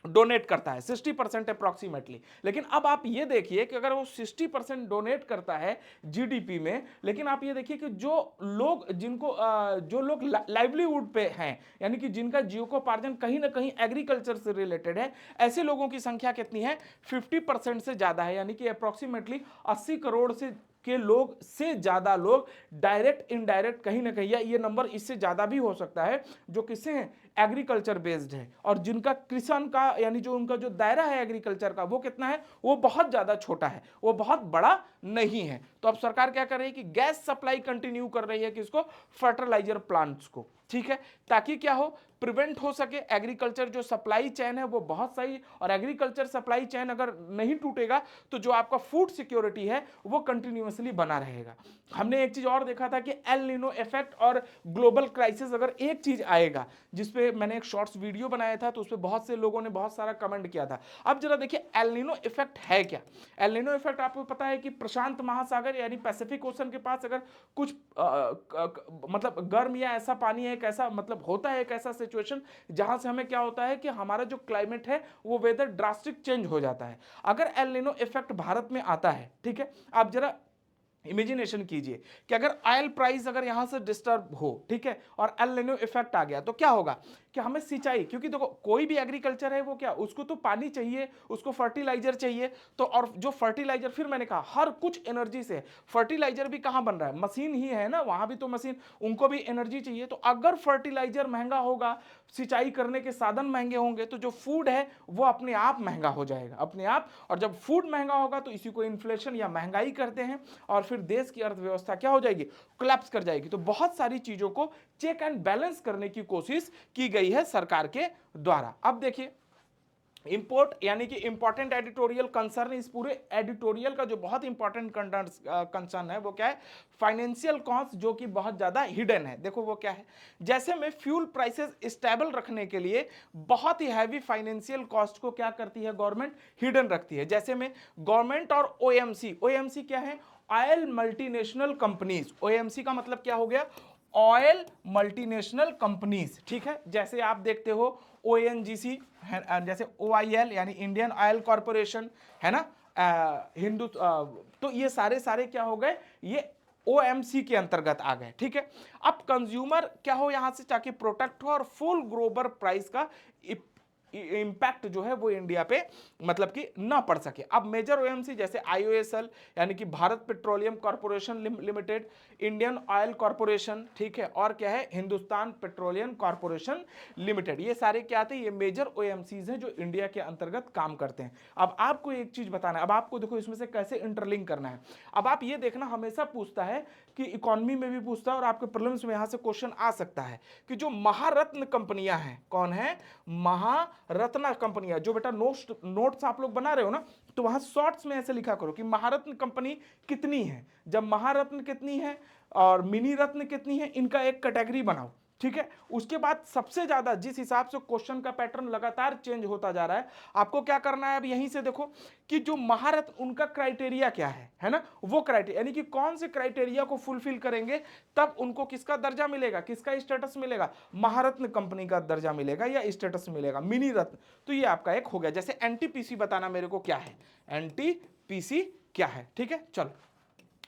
डोनेट करता है 60% अप्रोक्सीमेटली। लेकिन अब आप ये देखिए कि अगर वो 60% डोनेट करता है जीडीपी में, लेकिन आप ये देखिए कि जो लोग जिनको जो लोग लाइवलीहुड पे हैं, यानी कि जिनका जीविकोपार्जन कहीं ना कहीं एग्रीकल्चर से रिलेटेड है, ऐसे लोगों की संख्या कितनी है, 50% से ज्यादा है। यानी कि अप्रोक्सीमेटली 80 करोड़ से के लोग से ज्यादा लोग डायरेक्ट इनडायरेक्ट कहीं ना कहीं, या ये नंबर इससे ज्यादा भी हो सकता है, जो किससे हैं, एग्रीकल्चर बेस्ड है। और जिनका किसान का यानी जो उनका जो दायरा है एग्रीकल्चर का वो कितना है, वो बहुत ज्यादा छोटा है, वो बहुत बड़ा नहीं है। तो अब सरकार क्या कर रही है कि गैस सप्लाई कंटिन्यू कर रही है किसको, फर्टिलाइजर प्लांट्स को, ठीक है, ताकि क्या हो, प्रिवेंट हो सके। एग्रीकल्चर जो सप्लाई चेन है वो बहुत सही, और एग्रीकल्चर सप्लाई चेन अगर नहीं टूटेगा तो जो आपका फूड सिक्योरिटी है वो कंटिन्यूअसली बना रहेगा। हमने एक चीज और देखा था कि एल नीनो इफेक्ट और ग्लोबल क्राइसिस, अगर एक चीज आएगा, जिसपे मैंने एक शॉर्ट्स वीडियो बनाया था तो उसपे बहुत से लोगों ने बहुत सारा कमेंट किया था। अब जरा देखिए एल नीनो इफेक्ट है क्या। एल नीनो इफेक्ट आपको पता है कि प्रशांत महासागर यानी पैसिफिक ओशन के पास अगर कुछ मतलब गर्म या ऐसा पानी है, एक ऐसा मतलब होता है, एक ऐसा सिचुएशन जहां से हमें क्या होता है कि हमारा जो क्लाइमेट है वो वेदर ड्रास्टिक चेंज हो जाता है। अगर एल नीनो इफेक्ट भारत में आता है, ठीक है, आप जरा इमेजिनेशन कीजिए कि अगर ऑयल प्राइस अगर यहां से डिस्टर्ब हो, ठीक है, और एल नीनो इफेक्ट आ गया तो क्या होगा कि हमें सिंचाई, क्योंकि देखो कोई भी एग्रीकल्चर है वो क्या, उसको तो पानी चाहिए, उसको फर्टिलाइजर चाहिए। तो और जो फर्टिलाइजर, फिर मैंने कहा हर कुछ एनर्जी से, फर्टिलाइजर भी कहां बन रहा है, मशीन ही है ना, वहां भी तो मशीन, उनको भी एनर्जी चाहिए। तो अगर फर्टिलाइजर महंगा होगा, सिंचाई करने के साधन महंगे होंगे, तो जो फूड है वो अपने आप महंगा हो जाएगा, अपने आप। और जब फूड महंगा होगा तो इसी को इन्फ्लेशन या महंगाई करते हैं, और फिर देश की अर्थव्यवस्था क्या हो जाएगी, कोलैप्स कर जाएगी। तो बहुत सारी चीजों को चेक एंड बैलेंस करने की कोशिश की गई है सरकार के द्वारा। अब देखिए इंपोर्ट यानी कि इंपॉर्टेंट एडिटोरियल कंसर्न, इस पूरे एडिटोरियल का जो बहुत इंपॉर्टेंट कंसर्न है वो क्या है, फाइनेंशियल कॉस्ट, जो कि बहुत ज्यादा हिडन है। देखो वो क्या है, जैसे में फ्यूल प्राइसेस स्टेबल रखने के लिए बहुत ही हैवी फाइनेंशियल कॉस्ट को क्या करती है गवर्नमेंट, हिडन रखती है। जैसे में गवर्नमेंट और ओएमसी, ओएमसी क्या है, ऑयल मल्टीनेशनल कंपनीज, ओएमसी का मतलब क्या हो गया, ऑयल मल्टीनेशनल कंपनीज, ठीक है। जैसे आप देखते हो ओएनजीसी है, जैसे ओआईएल यानी इंडियन ऑयल कॉर्पोरेशन है ना, हिंदू, तो ये सारे सारे क्या हो गए, ये ओएमसी के अंतर्गत आ गए, ठीक है। अब कंज्यूमर क्या हो यहां से, ताकि प्रोटेक्ट हो और फुल ग्लोबल प्राइस का इंपैक्ट जो है वो इंडिया पे मतलब कि ना पड़ सके। अब मेजर ओएमसी जैसे आईओएसएल यानी कि Bharat petroleum corporation limited, Indian oil corporation, ठीक है, और क्या है, हिंदुस्तान पेट्रोलियम कॉर्पोरेशन लिमिटेड, ये सारे क्या आते हैं, ये मेजर ओएमसीज हैं जो इंडिया के अंतर्गत काम करते हैं। अब आपको एक चीज बताना है, अब आपको देखो इसमें से कैसे इंटरलिंक करना है। अब आप ये देखना, हमेशा पूछता है कि इकोनॉमी में भी पूछता है और आपके प्रीलिम्स में यहां से क्वेश्चन आ सकता है कि जो महारत्न कंपनियां हैं, कौन है, महारत्न कंपनियां, जो बेटा नोट्स आप लोग बना रहे हो ना, तो वहां शॉर्ट्स में ऐसे लिखा करो कि महारत्न कंपनी कितनी है। जब महारत्न कितनी है और मिनी रत्न कितनी है, इनका एक कैटेगरी बनाओ, ठीक है। उसके बाद सबसे ज्यादा जिस हिसाब से क्वेश्चन का पैटर्न लगातार चेंज होता जा रहा है, आपको क्या करना है, अब यहीं से देखो कि जो महारत्न उनका क्राइटेरिया क्या है ना, वो क्राइटेरिया यानी कि कौन से क्राइटेरिया को फुलफिल करेंगे तब उनको किसका दर्जा मिलेगा, किसका स्टेटस मिलेगा, महारत्न कंपनी का दर्जा मिलेगा या स्टेटस मिलेगा। मिनी रत्न, तो ये आपका एक हो गया। जैसे एनटीपीसी बताना मेरे को क्या है, एनटीपीसी क्या है, ठीक है। चलो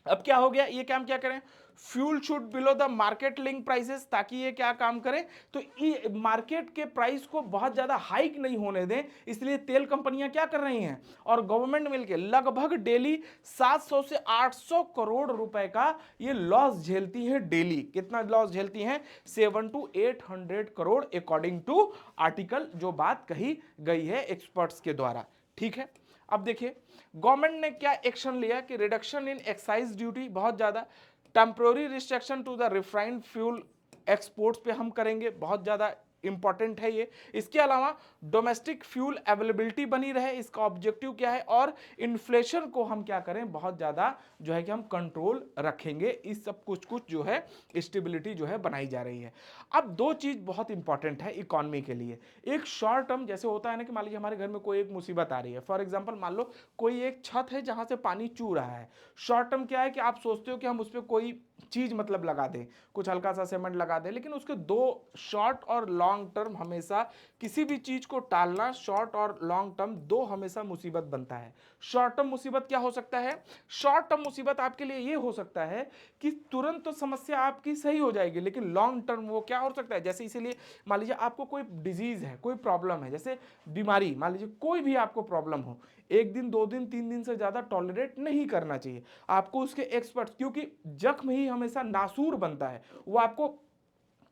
अब क्या हो गया, ये काम क्या करें, fuel should below the market link prices, ताकि ये क्या काम करे, तो ये मार्केट के प्राइस को बहुत ज्यादा हाइक नहीं होने दें, इसलिए तेल कंपनियां क्या कर रही हैं और गवर्नमेंट मिलके लगभग डेली 700 से 800 करोड़ रुपए का ये लॉस झेलती है डेली। कितना लॉस झेलती हैं, 700 to 800 crore according to article, जो बात कही गई है एक्सपर्ट्स के द्वारा, ठीक है। अब देखिए गवर्नमेंट ने क्या एक्शन लिया कि रिडक्शन इन एक्साइज ड्यूटी, बहुत ज्यादा temporary restriction to the refined fuel exports पे हम करेंगे, बहुत ज्यादा इंपॉर्टेंट है ये। इसके अलावा डोमेस्टिक फ्यूल अवेलेबिलिटी बनी रहे, इसका ऑब्जेक्टिव क्या है, और इन्फ्लेशन को हम क्या करें, बहुत ज़्यादा जो है कि हम कंट्रोल रखेंगे। इस सब कुछ कुछ जो है स्टेबिलिटी जो है बनाई जा रही है। अब दो चीज़ बहुत इंपॉर्टेंट है इकोनॉमी के लिए। एक शॉर्ट टर्म जैसे होता है ना कि मान लीजिए हमारे घर में कोई एक मुसीबत आ रही है, फॉर एग्जांपल मान लो कोई एक छत है जहां से पानी चू रहा है। शॉर्ट टर्म क्या है कि आप सोचते हो कि हम उस पर कोई चीज मतलब लगा दें, कुछ हल्का सा सीमेंट लगा दें, लेकिन उसके दो शॉर्ट और लॉन्ग टर्म हमेशा किसी भी चीज को टालना, शॉर्ट और लॉन्ग टर्म दो हमेशा मुसीबत बनता है। शॉर्ट टर्म मुसीबत क्या हो सकता है, शॉर्ट टर्म मुसीबत आपके लिए ये हो सकता है कि तुरंत तो समस्या आपकी सही हो जाएगी, लेकिन लॉन्ग टर्म वो क्या हो सकता है, जैसे इसीलिए मान लीजिए आपको कोई डिजीज है, कोई प्रॉब्लम है, जैसे बीमारी, मान लीजिए कोई भी आपको प्रॉब्लम हो, एक दिन, दो दिन, तीन दिन से ज्यादा टॉलरेट नहीं करना चाहिए आपको उसके एक्सपर्ट, क्योंकि जख्म ही हमेशा नासूर बनता है, वो आपको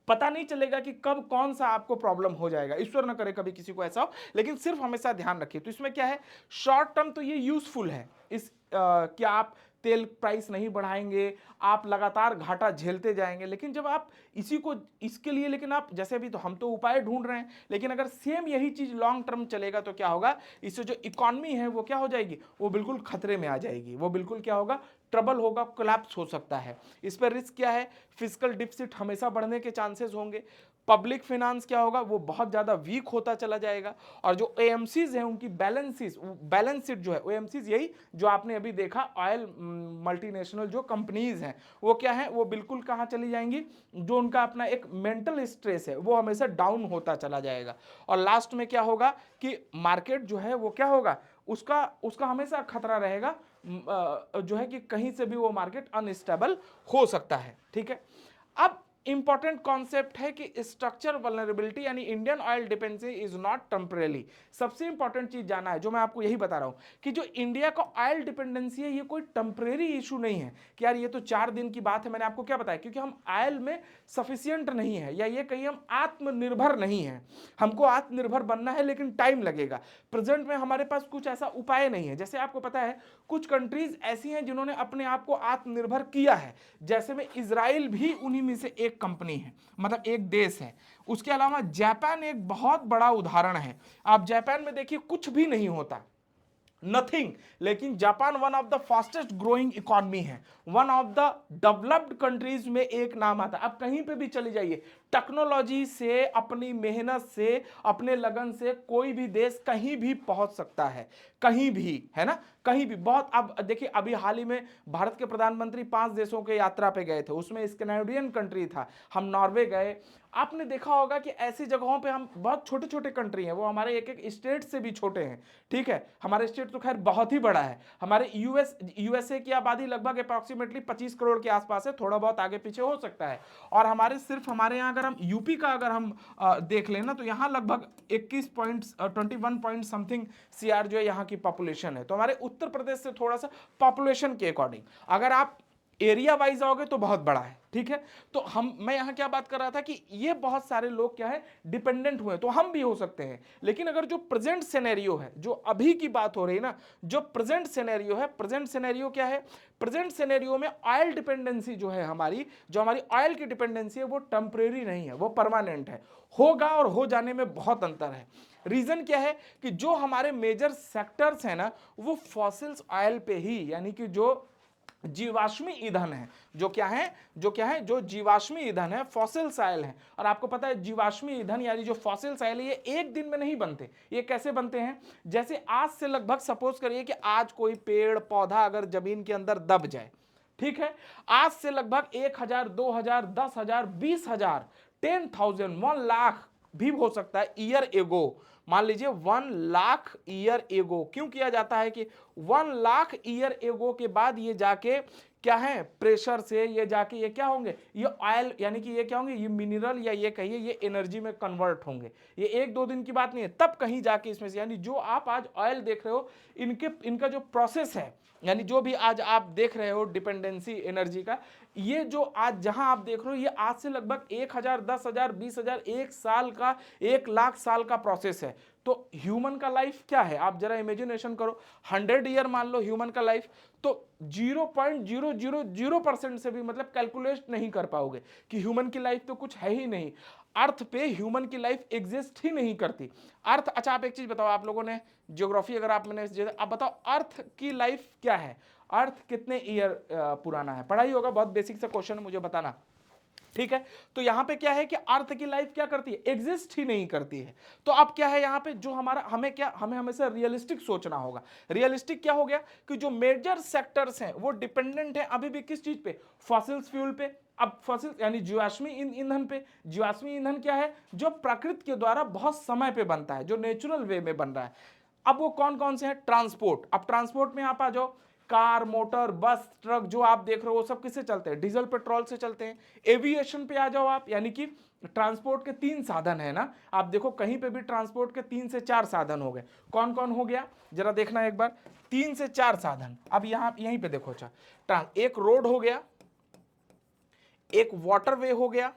पता नहीं चलेगा कि कब कौन सा आपको प्रॉब्लम हो जाएगा। ईश्वर न करे कभी किसी को ऐसा हो, लेकिन सिर्फ हमेशा ध्यान रखिए। तो इसमें क्या है, शॉर्ट टर्म तो ये यूजफुल है, इस क्या आप तेल प्राइस नहीं बढ़ाएंगे, आप लगातार घाटा झेलते जाएंगे, लेकिन जब आप इसी को इसके लिए, लेकिन आप जैसे अभी तो हम तो उपाय ढूंढ रहे हैं, लेकिन अगर सेम यही चीज लॉन्ग टर्म चलेगा तो क्या होगा, इससे जो इकोनॉमी है वो क्या हो जाएगी, वो बिल्कुल खतरे में आ जाएगी, वो बिल्कुल क्या होगा, ट्रबल होगा, कोलैप्स हो सकता है। इस पर रिस्क क्या है, फिजिकल डिफिसिट हमेशा बढ़ने के चांसेस होंगे, पब्लिक फाइनेंस क्या होगा, वो बहुत ज्यादा वीक होता चला जाएगा, और जो एएमसीज हैं उनकी बैलेंस शीट जो है, एएमसीज यही जो आपने अभी देखा, ऑयल मल्टीनेशनल जो कंपनीज हैं वो क्या है, वो बिल्कुल कहाँ चली जाएंगी, जो उनका अपना एक मेंटल स्ट्रेस है वो हमेशा डाउन होता चला जाएगा। और लास्ट में क्या होगा कि मार्केट जो है वो क्या होगा, उसका उसका हमेशा खतरा रहेगा जो है कि कहीं से भी वो मार्केट अनस्टेबल हो सकता है। ठीक है, अब इंपॉर्टेंट कॉन्सेप्ट है कि स्ट्रक्चर वल्नरेबिलिटी यानी Indian oil dependency is not temporary. सबसे इंपॉर्टेंट चीज जाना है, जो मैं आपको यही बता रहा हूं कि जो इंडिया का ऑयल डिपेंडेंसी है ये कोई टेम्परेरी इशू नहीं है कि यार ये तो 4 दिन की बात है। मैंने आपको क्या बताया, क्योंकि हम ऑयल में सफिशियंट नहीं है, या ये कहीं हम आत्मनिर्भर नहीं है, हमको आत्मनिर्भर बनना है लेकिन टाइम लगेगा। प्रेजेंट में हमारे पास कुछ ऐसा उपाय नहीं है। जैसे आपको पता है कुछ कंट्रीज ऐसी हैं जिन्होंने अपने आप को आत्मनिर्भर किया है, जैसे में इजराइल भी उन्हीं में से एक कंपनी है, मतलब एक देश है। उसके अलावा जापान एक बहुत बड़ा उदाहरण है। आप जापान में देखिए कुछ भी नहीं होता, नथिंग, लेकिन Japan one of the fastest growing economy है, one of the developed countries में एक नाम आता है। अब कहीं पे भी चली जाइए, टेक्नोलॉजी से, अपनी मेहनत से, अपने लगन से कोई भी देश कहीं भी पहुंच सकता है, कहीं भी, है ना, कहीं भी। बहुत, अब देखिए अभी हाल ही में भारत के प्रधानमंत्री 5 देशों के यात्रा पे गए थे, उसमें स्कैंडिनेवियन कंट्री था, हम नॉर्वे गए। आपने देखा होगा कि ऐसी जगहों पे हम, बहुत छोटे छोटे कंट्री हैं, वो हमारे एक एक स्टेट से भी छोटे हैं। ठीक है, हमारे स्टेट तो खैर बहुत ही बड़ा है। हमारे यूएसए की आबादी लगभग अप्रॉक्सीमेटली 25 करोड़ के आसपास है, थोड़ा बहुत आगे पीछे हो सकता है। और हमारे सिर्फ हमारे यहाँ अगर हम यूपी का अगर हम देख लेना तो यहाँ लगभग 21 पॉइंट समथिंग सीआर जो है यहाँ की पॉपुलेशन है। तो हमारे उत्तर प्रदेश से थोड़ा सा पॉपुलेशन के अकॉर्डिंग अगर आप एरिया वाइज आओगे तो बहुत बड़ा है। ठीक है, तो मैं यहां क्या बात कर रहा था कि ये बहुत सारे लोग क्या है, डिपेंडेंट हुए, तो हम भी हो सकते हैं। लेकिन अगर जो प्रेजेंट सिनेरियो है, जो अभी की बात हो रही है ना, जो प्रेजेंट सिनेरियो है, प्रेजेंट सिनेरियो क्या है, प्रेजेंट सिनेरियो में ऑयल डिपेंडेंसी जो है हमारी, जो हमारी ऑयल की डिपेंडेंसी है वो टेम्परेरी नहीं है, वो परमानेंट है। होगा और हो जाने में बहुत अंतर है। रीजन क्या है कि जो हमारे मेजर सेक्टर्स है ना, वो फॉसिल्स ऑयल पे ही, यानी कि जो जीवाश्मी ईंधन है, जो क्या है जो जीवाश्मी ईंधन है, फॉसिल्स ऑयल है। और आपको पता है जीवाश्मी ईंधन यानी जो फॉसिल्स ऑयल, ये एक दिन में नहीं बनते। ये कैसे बनते हैं, जैसे आज से लगभग सपोज करिए कि आज कोई पेड़ पौधा अगर जमीन के अंदर दब जाए, ठीक है, आज से लगभग 1000, 2000, 10,000, 20,000, 10,000, 1 लाख भी हो सकता है ईयर एगो, मान लीजिए 1 लाख ईयर एगो। क्यों किया जाता है कि 1 लाख ईयर एगो के बाद ये जाके क्या है, प्रेशर से ये जाके ये क्या होंगे, ये ऑयल यानी कि ये क्या होंगे, ये मिनरल या ये कहिए ये एनर्जी में कन्वर्ट होंगे। ये 1-2 दिन की बात नहीं है, तब कहीं जाके इसमें से, यानी जो आप आज ऑयल देख रहे हो, इनका जो प्रोसेस है, यानी जो भी आज आप देख रहे हो डिपेंडेंसी एनर्जी का, ये जो आज जहां आप देख रहे हो, ये आज से लगभग 1000, 10,000, 20,000, 1 साल का, 1 लाख साल का प्रोसेस है। तो ह्यूमन का लाइफ क्या है, आप जरा इमेजिनेशन करो, 100 ईयर मान लो ह्यूमन का लाइफ, तो 0.000% से भी मतलब कैलकुलेट नहीं कर पाओगे कि ह्यूमन की लाइफ तो कुछ है ही नहीं। अर्थ पे ह्यूमन की लाइफ एग्जिस्ट ही नहीं करती। अर्थ, अच्छा आप एक चीज बताओ, आप लोगों ने ज्योग्राफी अगर आप मैंने आप बताओ अर्थ की लाइफ क्या है, अर्थ कितने ईयर पुराना है, पढ़ाई होगा, बहुत बेसिक सा क्वेश्चन है, मुझे बताना। ठीक है, तो यहां पे क्या है कि अर्थ की लाइफ क्या करती है, एग्जिस्ट ही नहीं करती है। तो अब क्या है यहां पे जो हमारा, हमें हमेशा रियलिस्टिक सोचना होगा। रियलिस्टिक क्या हो गया कि जो मेजर सेक्टर्स हैं वो डिपेंडेंट है अभी भी किस चीज पे, फॉसिल्स फ्यूल पे। अब फॉसिल यानी जीवाश्मी ईंधन पे। जीवाश्मी ईंधन क्या है, जो प्रकृति के द्वारा बहुत समय पे बनता है, जो नेचुरल वे में बन रहा है। अब वो कौन कौन से हैं, ट्रांसपोर्ट। अब ट्रांसपोर्ट में आप आ जाओ, कार, मोटर, बस, ट्रक जो आप देख रहे हो वो सब किससे चलते हैं, डीजल पेट्रोल से चलते हैं। एविएशन पे आ जाओ आप, यानी कि ट्रांसपोर्ट के 3 साधन है ना, आप देखो कहीं पे भी ट्रांसपोर्ट के 3 से 4 साधन हो गए। कौन कौन हो गया जरा देखना एक बार, 3 से 4 साधन। अब यहां यहीं पे देखो, अच्छा एक रोड हो गया, एक वाटरवे हो गया,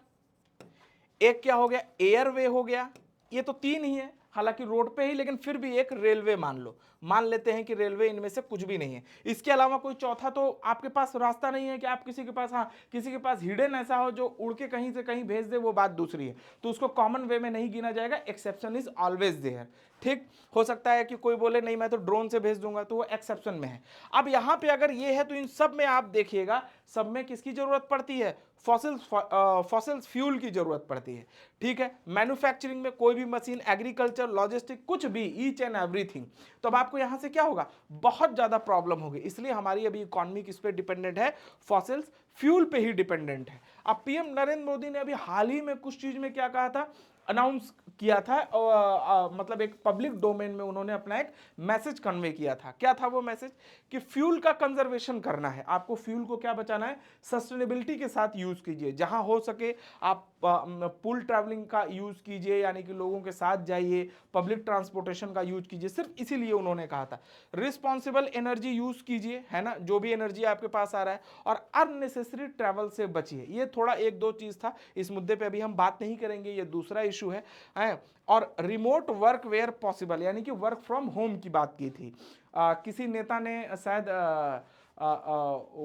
एक क्या हो गया, एयरवे हो गया। ये तो 3 ही है, हालांकि रोड पे ही, लेकिन फिर भी एक रेलवे मान लो, मान लेते हैं कि रेलवे इनमें से कुछ भी नहीं है। इसके अलावा कोई चौथा तो आपके पास रास्ता नहीं है कि आप किसी के पास, हाँ किसी के पास हिडन ऐसा हो जो उड़ के कहीं से कहीं भेज दे, वो बात दूसरी है, तो उसको कॉमन वे में नहीं गिना जाएगा। Exception is always there. ठीक, हो सकता है कि कोई बोले नहीं मैं तो ड्रोन से भेज दूंगा, तो वो एक्सेप्शन में है। अब यहां पे अगर ये है तो इन सब में आप देखिएगा, सब में किसकी जरूरत पड़ती है, फॉसिल्स फ्यूल की जरूरत पड़ती है। ठीक है, मैन्युफैक्चरिंग में कोई भी मशीन, एग्रीकल्चर, लॉजिस्टिक, कुछ भी, ईच एंड एवरीथिंग। तो अब आपको यहां से क्या होगा, बहुत ज्यादा प्रॉब्लम होगी। इसलिए हमारी अभी इकोनॉमी किस पे डिपेंडेंट है, फॉसिल्स फ्यूल पे ही डिपेंडेंट है। अब पीएम नरेंद्र मोदी ने अभी हाल ही में कुछ चीज में क्या कहा था, अनाउंस किया था, मतलब एक पब्लिक डोमेन में उन्होंने अपना एक मैसेज कन्वे किया था। क्या था वो मैसेज, कि फ्यूल का कंजर्वेशन करना है आपको, फ्यूल को क्या बचाना है, सस्टेनेबिलिटी के साथ यूज कीजिए, जहां हो सके आप पूल ट्रैवलिंग का यूज कीजिए, यानी कि लोगों के साथ जाइए, पब्लिक ट्रांसपोर्टेशन का यूज कीजिए, सिर्फ इसीलिए उन्होंने कहा था। रिस्पॉन्सिबल एनर्जी यूज कीजिए, है ना, जो भी एनर्जी आपके पास आ रहा है, और अननेसेसरी ट्रैवल से बचिए। ये थोड़ा एक दो चीज था, इस मुद्दे पे अभी हम बात नहीं करेंगे, ये दूसरा इशू है। और रिमोट वर्क वेयर पॉसिबल, यानी कि वर्क फ्रॉम होम की बात की थी। किसी नेता ने शायद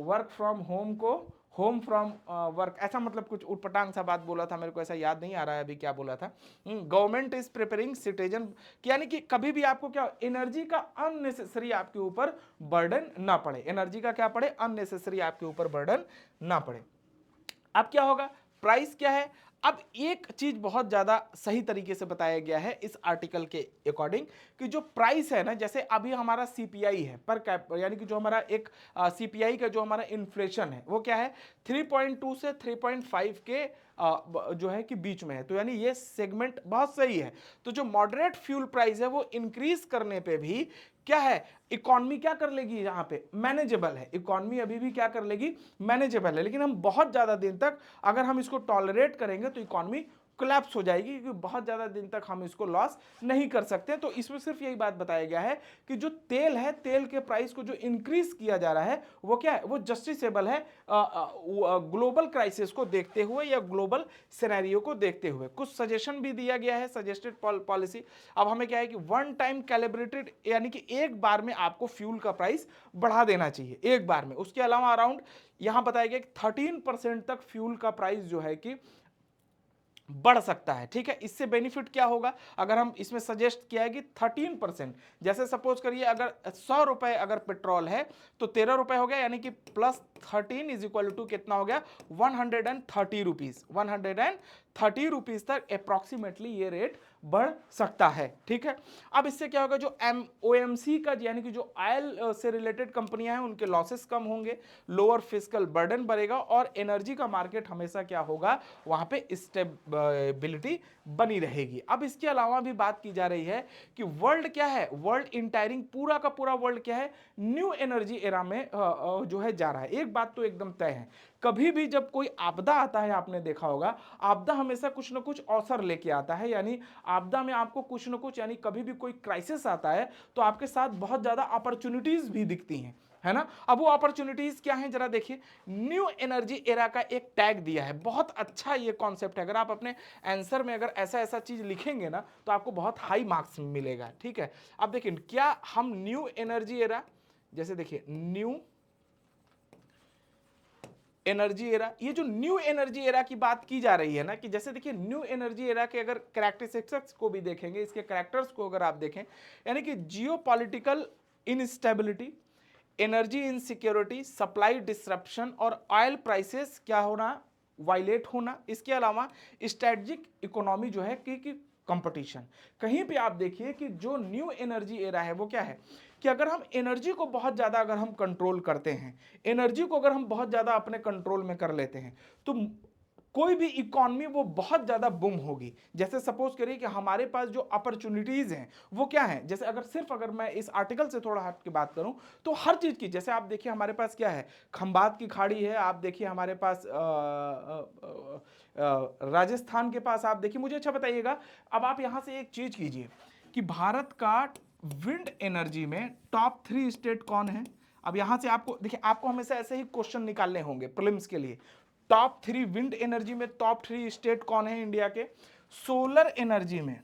वर्क फ्रॉम होम को होम फ्रॉम वर्क, ऐसा मतलब कुछ उटपटांग सा बात बोला था, मेरे को ऐसा याद नहीं आ रहा है अभी क्या बोला था। गवर्नमेंट इज प्रिपेयरिंग सिटीजन, यानी कि कभी भी आपको क्या, एनर्जी का अननेसेसरी आपके ऊपर बर्डन ना पड़े, एनर्जी का क्या पड़े, अननेसेसरी आपके ऊपर बर्डन ना पड़े। अब क्या होगा, प्राइस क्या है। अब एक चीज बहुत ज्यादा सही तरीके से बताया गया है इस आर्टिकल के अकॉर्डिंग, कि जो प्राइस है ना, जैसे अभी हमारा सीपीआई है पर कैप, यानी कि जो हमारा एक सीपीआई का जो हमारा इन्फ्लेशन है वो क्या है, 3.2 से 3.5 के जो है कि बीच में है। तो यानी ये सेगमेंट बहुत सही है। तो जो मॉडरेट फ्यूल प्राइस है वो इंक्रीज करने पे भी क्या है, इकॉनमी क्या कर लेगी, यहां पे मैनेजेबल है, इकॉनमी अभी भी क्या कर लेगी, मैनेजेबल है। लेकिन हम बहुत ज्यादा दिन तक अगर हम इसको टॉलरेट करेंगे तो इकॉनमी कोलैप्स हो जाएगी, क्योंकि बहुत ज्यादा दिन तक हम इसको लॉस नहीं कर सकते। तो इसमें सिर्फ यही बात बताया गया है कि जो तेल है, तेल के प्राइस को जो इंक्रीज किया जा रहा है वो क्या है, वो जस्टिसेबल है ग्लोबल क्राइसिस को देखते हुए या ग्लोबल सिनेरियो को देखते हुए। कुछ सजेशन भी दिया गया है, सजेस्टेड पॉलिसी। अब हमें क्या है कि वन टाइम कैलिब्रेटेड, यानी कि एक बार में आपको फ्यूल का प्राइस बढ़ा देना चाहिए, एक बार में। उसके अलावा अराउंड यहां बताया गया कि 13% तक फ्यूल का प्राइस जो है कि बढ़ सकता है। ठीक है, इससे बेनिफिट क्या होगा, अगर हम इसमें सजेस्ट किया है कि 13%, जैसे सपोज करिए अगर 100 रुपए अगर पेट्रोल है तो 13 रुपए हो गया, यानी कि प्लस 13 इज इक्वल टू कितना हो गया, 130 रुपीज, 130 रुपीज तक अप्रोक्सीमेटली ये रेट बढ़ सकता है। ठीक है, अब इससे क्या होगा, जो ओएमसी का, यानी कि जो ऑयल से रिलेटेड कंपनियां हैं उनके लॉसेस कम होंगे, लोअर फिस्कल बर्डन बढ़ेगा, और एनर्जी का मार्केट हमेशा क्या होगा, वहां पे स्टेबिलिटी बनी रहेगी। अब इसके अलावा भी बात की जा रही है कि वर्ल्ड क्या है, वर्ल्ड इंटायरिंग, पूरा का पूरा वर्ल्ड क्या है, न्यू एनर्जी एरा में जो है जा रहा है। एक बात तो एकदम तय है, कभी भी जब कोई आपदा आता है, आपने देखा होगा आपदा हमेशा कुछ ना कुछ अवसर लेके आता है, यानी आपदा में आपको कुछ ना कुछ, यानी कभी भी कोई क्राइसिस आता है तो आपके साथ बहुत ज्यादा अपॉर्चुनिटीज भी दिखती हैं। है ना। अब वो अपॉर्चुनिटीज क्या हैं जरा देखिए, न्यू एनर्जी एरा का एक टैग दिया है, बहुत अच्छा ये कॉन्सेप्ट है। अगर आप अपने आंसर में अगर ऐसा ऐसा चीज लिखेंगे ना तो आपको बहुत हाई मार्क्स मिलेगा, ठीक है। अब देखिए क्या हम न्यू एनर्जी एरा, जैसे देखिए न्यू एनर्जी एरा, ये जो न्यू एनर्जी एरा की बात की जा रही है ना, कि जैसे देखिए न्यू एनर्जी एरा के अगर कैरेक्टरिस्टिक्स को भी देखेंगे, इसके कैरेक्टर्स को अगर आप देखें, यानी कि geopolitical instability, energy insecurity, supply disruption और ऑयल प्राइसेस क्या होना, वायलेट होना। इसके अलावा स्ट्रेटजिक इकोनॉमी जो है कि कंपटीशन। कहीं पे आप देखिए कि जो न्यू एनर्जी एरा है वो क्या है कि अगर हम एनर्जी को बहुत ज़्यादा अगर हम कंट्रोल करते हैं, एनर्जी को अगर हम बहुत ज़्यादा अपने कंट्रोल में कर लेते हैं, तो कोई भी इकॉनमी वो बहुत ज़्यादा बूम होगी। जैसे सपोज करिए कि हमारे पास जो अपॉर्चुनिटीज़ हैं वो क्या हैं, जैसे अगर सिर्फ अगर मैं इस आर्टिकल से थोड़ा हट के बात करूं तो हर चीज़ की, जैसे आप देखिए हमारे पास क्या है, खंबात की खाड़ी है, आप देखिए हमारे पास राजस्थान के पास, आप देखिए, मुझे अच्छा बताइएगा, अब आप यहां से एक चीज़ कीजिए कि भारत का विंड एनर्जी में टॉप 3 स्टेट कौन है। अब यहां से आपको देखिए, आपको हमेशा ऐसे ही क्वेश्चन निकालने होंगे प्रीलिम्स के लिए। टॉप 3 विंड एनर्जी में टॉप 3 स्टेट कौन है इंडिया के। सोलर एनर्जी में,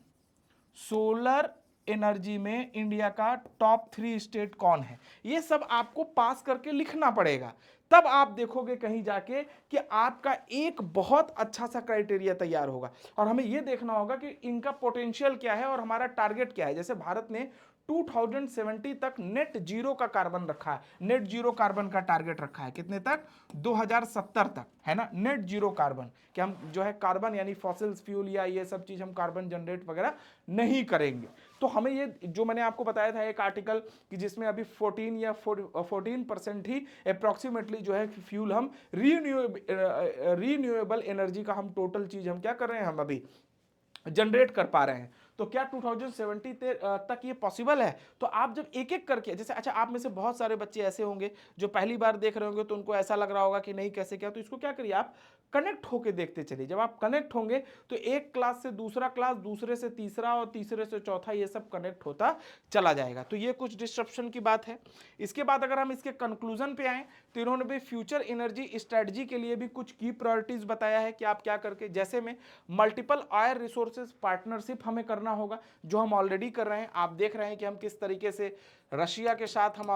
सोलर एनर्जी में इंडिया का टॉप 3 स्टेट कौन है, ये सब आपको पास करके लिखना पड़ेगा। तब आप देखोगे कहीं जाके कि आपका एक बहुत अच्छा सा क्राइटेरिया तैयार होगा। और हमें यह देखना होगा कि इनका पोटेंशियल क्या है और हमारा टारगेट क्या है। जैसे भारत ने 2070 तक नेट जीरो का कार्बन रखा है, नेट जीरो कार्बन का टारगेट रखा है, कितने तक, 2070 तक, है ना, नेट जीरो कार्बन, कि हम जो है कार्बन यानी फॉसिल्स फ्यूल या ये सब चीज हम कार्बन जनरेट वगैरह नहीं करेंगे। तो हमें ये जो मैंने आपको बताया था एक आर्टिकल कि जिसमें अभी 14 या 14% ही अप्रॉक्सीमेटली जो है फ्यूल हम रीन्यूएबल एनर्जी का हम टोटल चीज हम क्या कर रहे हैं, हम अभी जनरेट कर पा रहे हैं। तो क्या 2070 तक ये पॉसिबल है। तो आप जब एक एक करके, जैसे अच्छा आप में से बहुत सारे बच्चे ऐसे होंगे जो पहली बार देख रहे होंगे तो उनको ऐसा लग रहा होगा कि नहीं कैसे क्या, तो इसको क्या करिए आप कनेक्ट होके देखते चलिए। जब आप कनेक्ट होंगे तो एक क्लास से दूसरा क्लास, दूसरे से तीसरा और तीसरे से चौथा, ये सब कनेक्ट होता चला जाएगा। तो ये कुछ डिस्ट्रप्शन की बात है। इसके बाद अगर हम इसके कंक्लूजन पे आए तो इन्होंने भी फ्यूचर एनर्जी स्ट्रेटजी के लिए भी कुछ की प्रायोरिटीज बताया है कि आप क्या करके, जैसे में मल्टीपल ऑयल रिसोर्सेज पार्टनरशिप हमें करना होगा, जो हम ऑलरेडी कर रहे हैं। आप देख रहे हैं कि हम किस तरीके से रशिया के साथ हम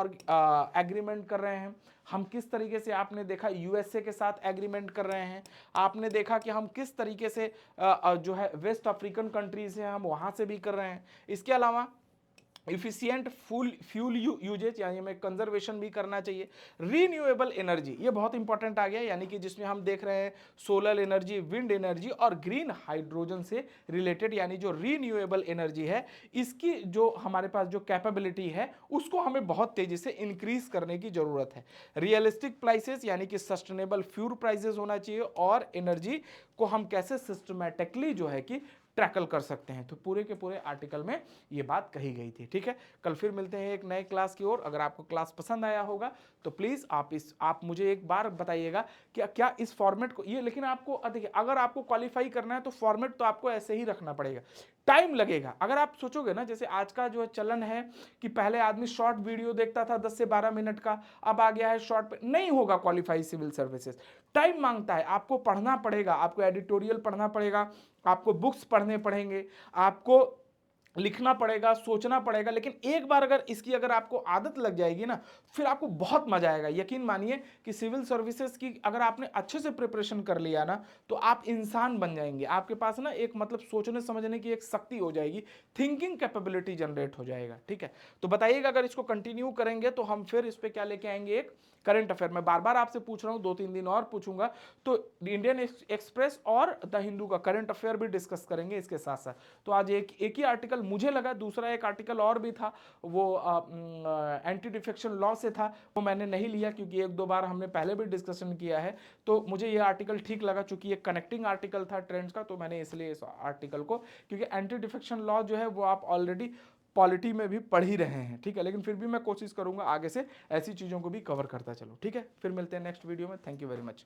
एग्रीमेंट कर रहे हैं, हम किस तरीके से, आपने देखा यूएसए के साथ एग्रीमेंट कर रहे हैं, आपने देखा कि हम किस तरीके से जो है वेस्ट अफ्रीकन कंट्रीज है हम वहां से भी कर रहे हैं। इसके अलावा इफिशियंट फ्यूल यूजेज यानी हमें कंजर्वेशन भी करना चाहिए। रीन्यूएबल एनर्जी ये बहुत इंपॉर्टेंट आ गया, यानी कि जिसमें हम देख रहे हैं सोलर एनर्जी, विंड एनर्जी और ग्रीन हाइड्रोजन से रिलेटेड, यानी जो रीन्यूएबल एनर्जी है इसकी जो हमारे पास जो कैपेबिलिटी है उसको हमें बहुत तेजी से इंक्रीज करने की जरूरत है। रियलिस्टिक प्राइसेस यानी कि सस्टेनेबल फ्यूल प्राइसेस होना चाहिए, और एनर्जी को हम कैसे सिस्टमैटिकली जो है कि टैकल कर सकते हैं। तो पूरे के पूरे आर्टिकल में ये बात कही गई थी। ठीक है, कल फिर मिलते हैं एक नए क्लास की ओर। अगर आपको क्लास पसंद आया होगा तो प्लीज आप मुझे एक बार बताइएगा कि क्या इस फॉर्मेट को ये, लेकिन आपको देखिए अगर आपको क्वालिफाई करना है तो फॉर्मेट तो आपको ऐसे ही रखना पड़ेगा, टाइम लगेगा। अगर आप सोचोगे ना, जैसे आज का जो चलन है कि पहले आदमी शॉर्ट वीडियो देखता था 10 से 12 मिनट का, अब आ गया है शॉर्ट पे, नहीं होगा क्वालिफाई सिविल सर्विसेज, टाइम मांगता है। आपको पढ़ना पड़ेगा, आपको एडिटोरियल पढ़ना पड़ेगा, आपको बुक्स पढ़ने पड़ेंगे, आपको लिखना पड़ेगा, सोचना पड़ेगा। लेकिन एक बार अगर इसकी अगर आपको आदत लग जाएगी ना, फिर आपको बहुत मजा आएगा। यकीन मानिए कि सिविल सर्विसेज की अगर आपने अच्छे से प्रिपरेशन कर लिया ना तो आप इंसान बन जाएंगे। आपके पास ना एक मतलब सोचने समझने की एक शक्ति हो जाएगी, थिंकिंग कैपेबिलिटी जनरेट हो जाएगा। ठीक है, तो बताइएगा अगर इसको कंटिन्यू करेंगे तो हम फिर इस पे क्या लेके आएंगे, एक करंट अफेयर। मैं बार बार आपसे पूछ रहा हूं, 2-3 दिन और पूछूंगा, तो इंडियन एक्सप्रेस और द हिंदू का करंट अफेयर भी डिस्कस करेंगे इसके साथ साथ। तो आज एक ही आर्टिकल मुझे लगा, दूसरा एक आर्टिकल और भी था, वो एंटी डिफेक्शन लॉ से था, वो मैंने नहीं लिया क्योंकि 1-2 बार हमने पहले भी डिस्कशन किया है। तो मुझे ये आर्टिकल ठीक लगा, चूंकि ये कनेक्टिंग आर्टिकल था ट्रेंड्स का, तो मैंने इसलिए इस आर्टिकल को, क्योंकि एंटी डिफेक्शन लॉ जो है वो आप ऑलरेडी पॉलिटी में भी पढ़ ही रहे हैं। ठीक है, लेकिन फिर भी मैं कोशिश करूंगा आगे से ऐसी चीज़ों को भी कवर करता चलो। ठीक है, फिर मिलते हैं नेक्स्ट वीडियो में। Thank you very much.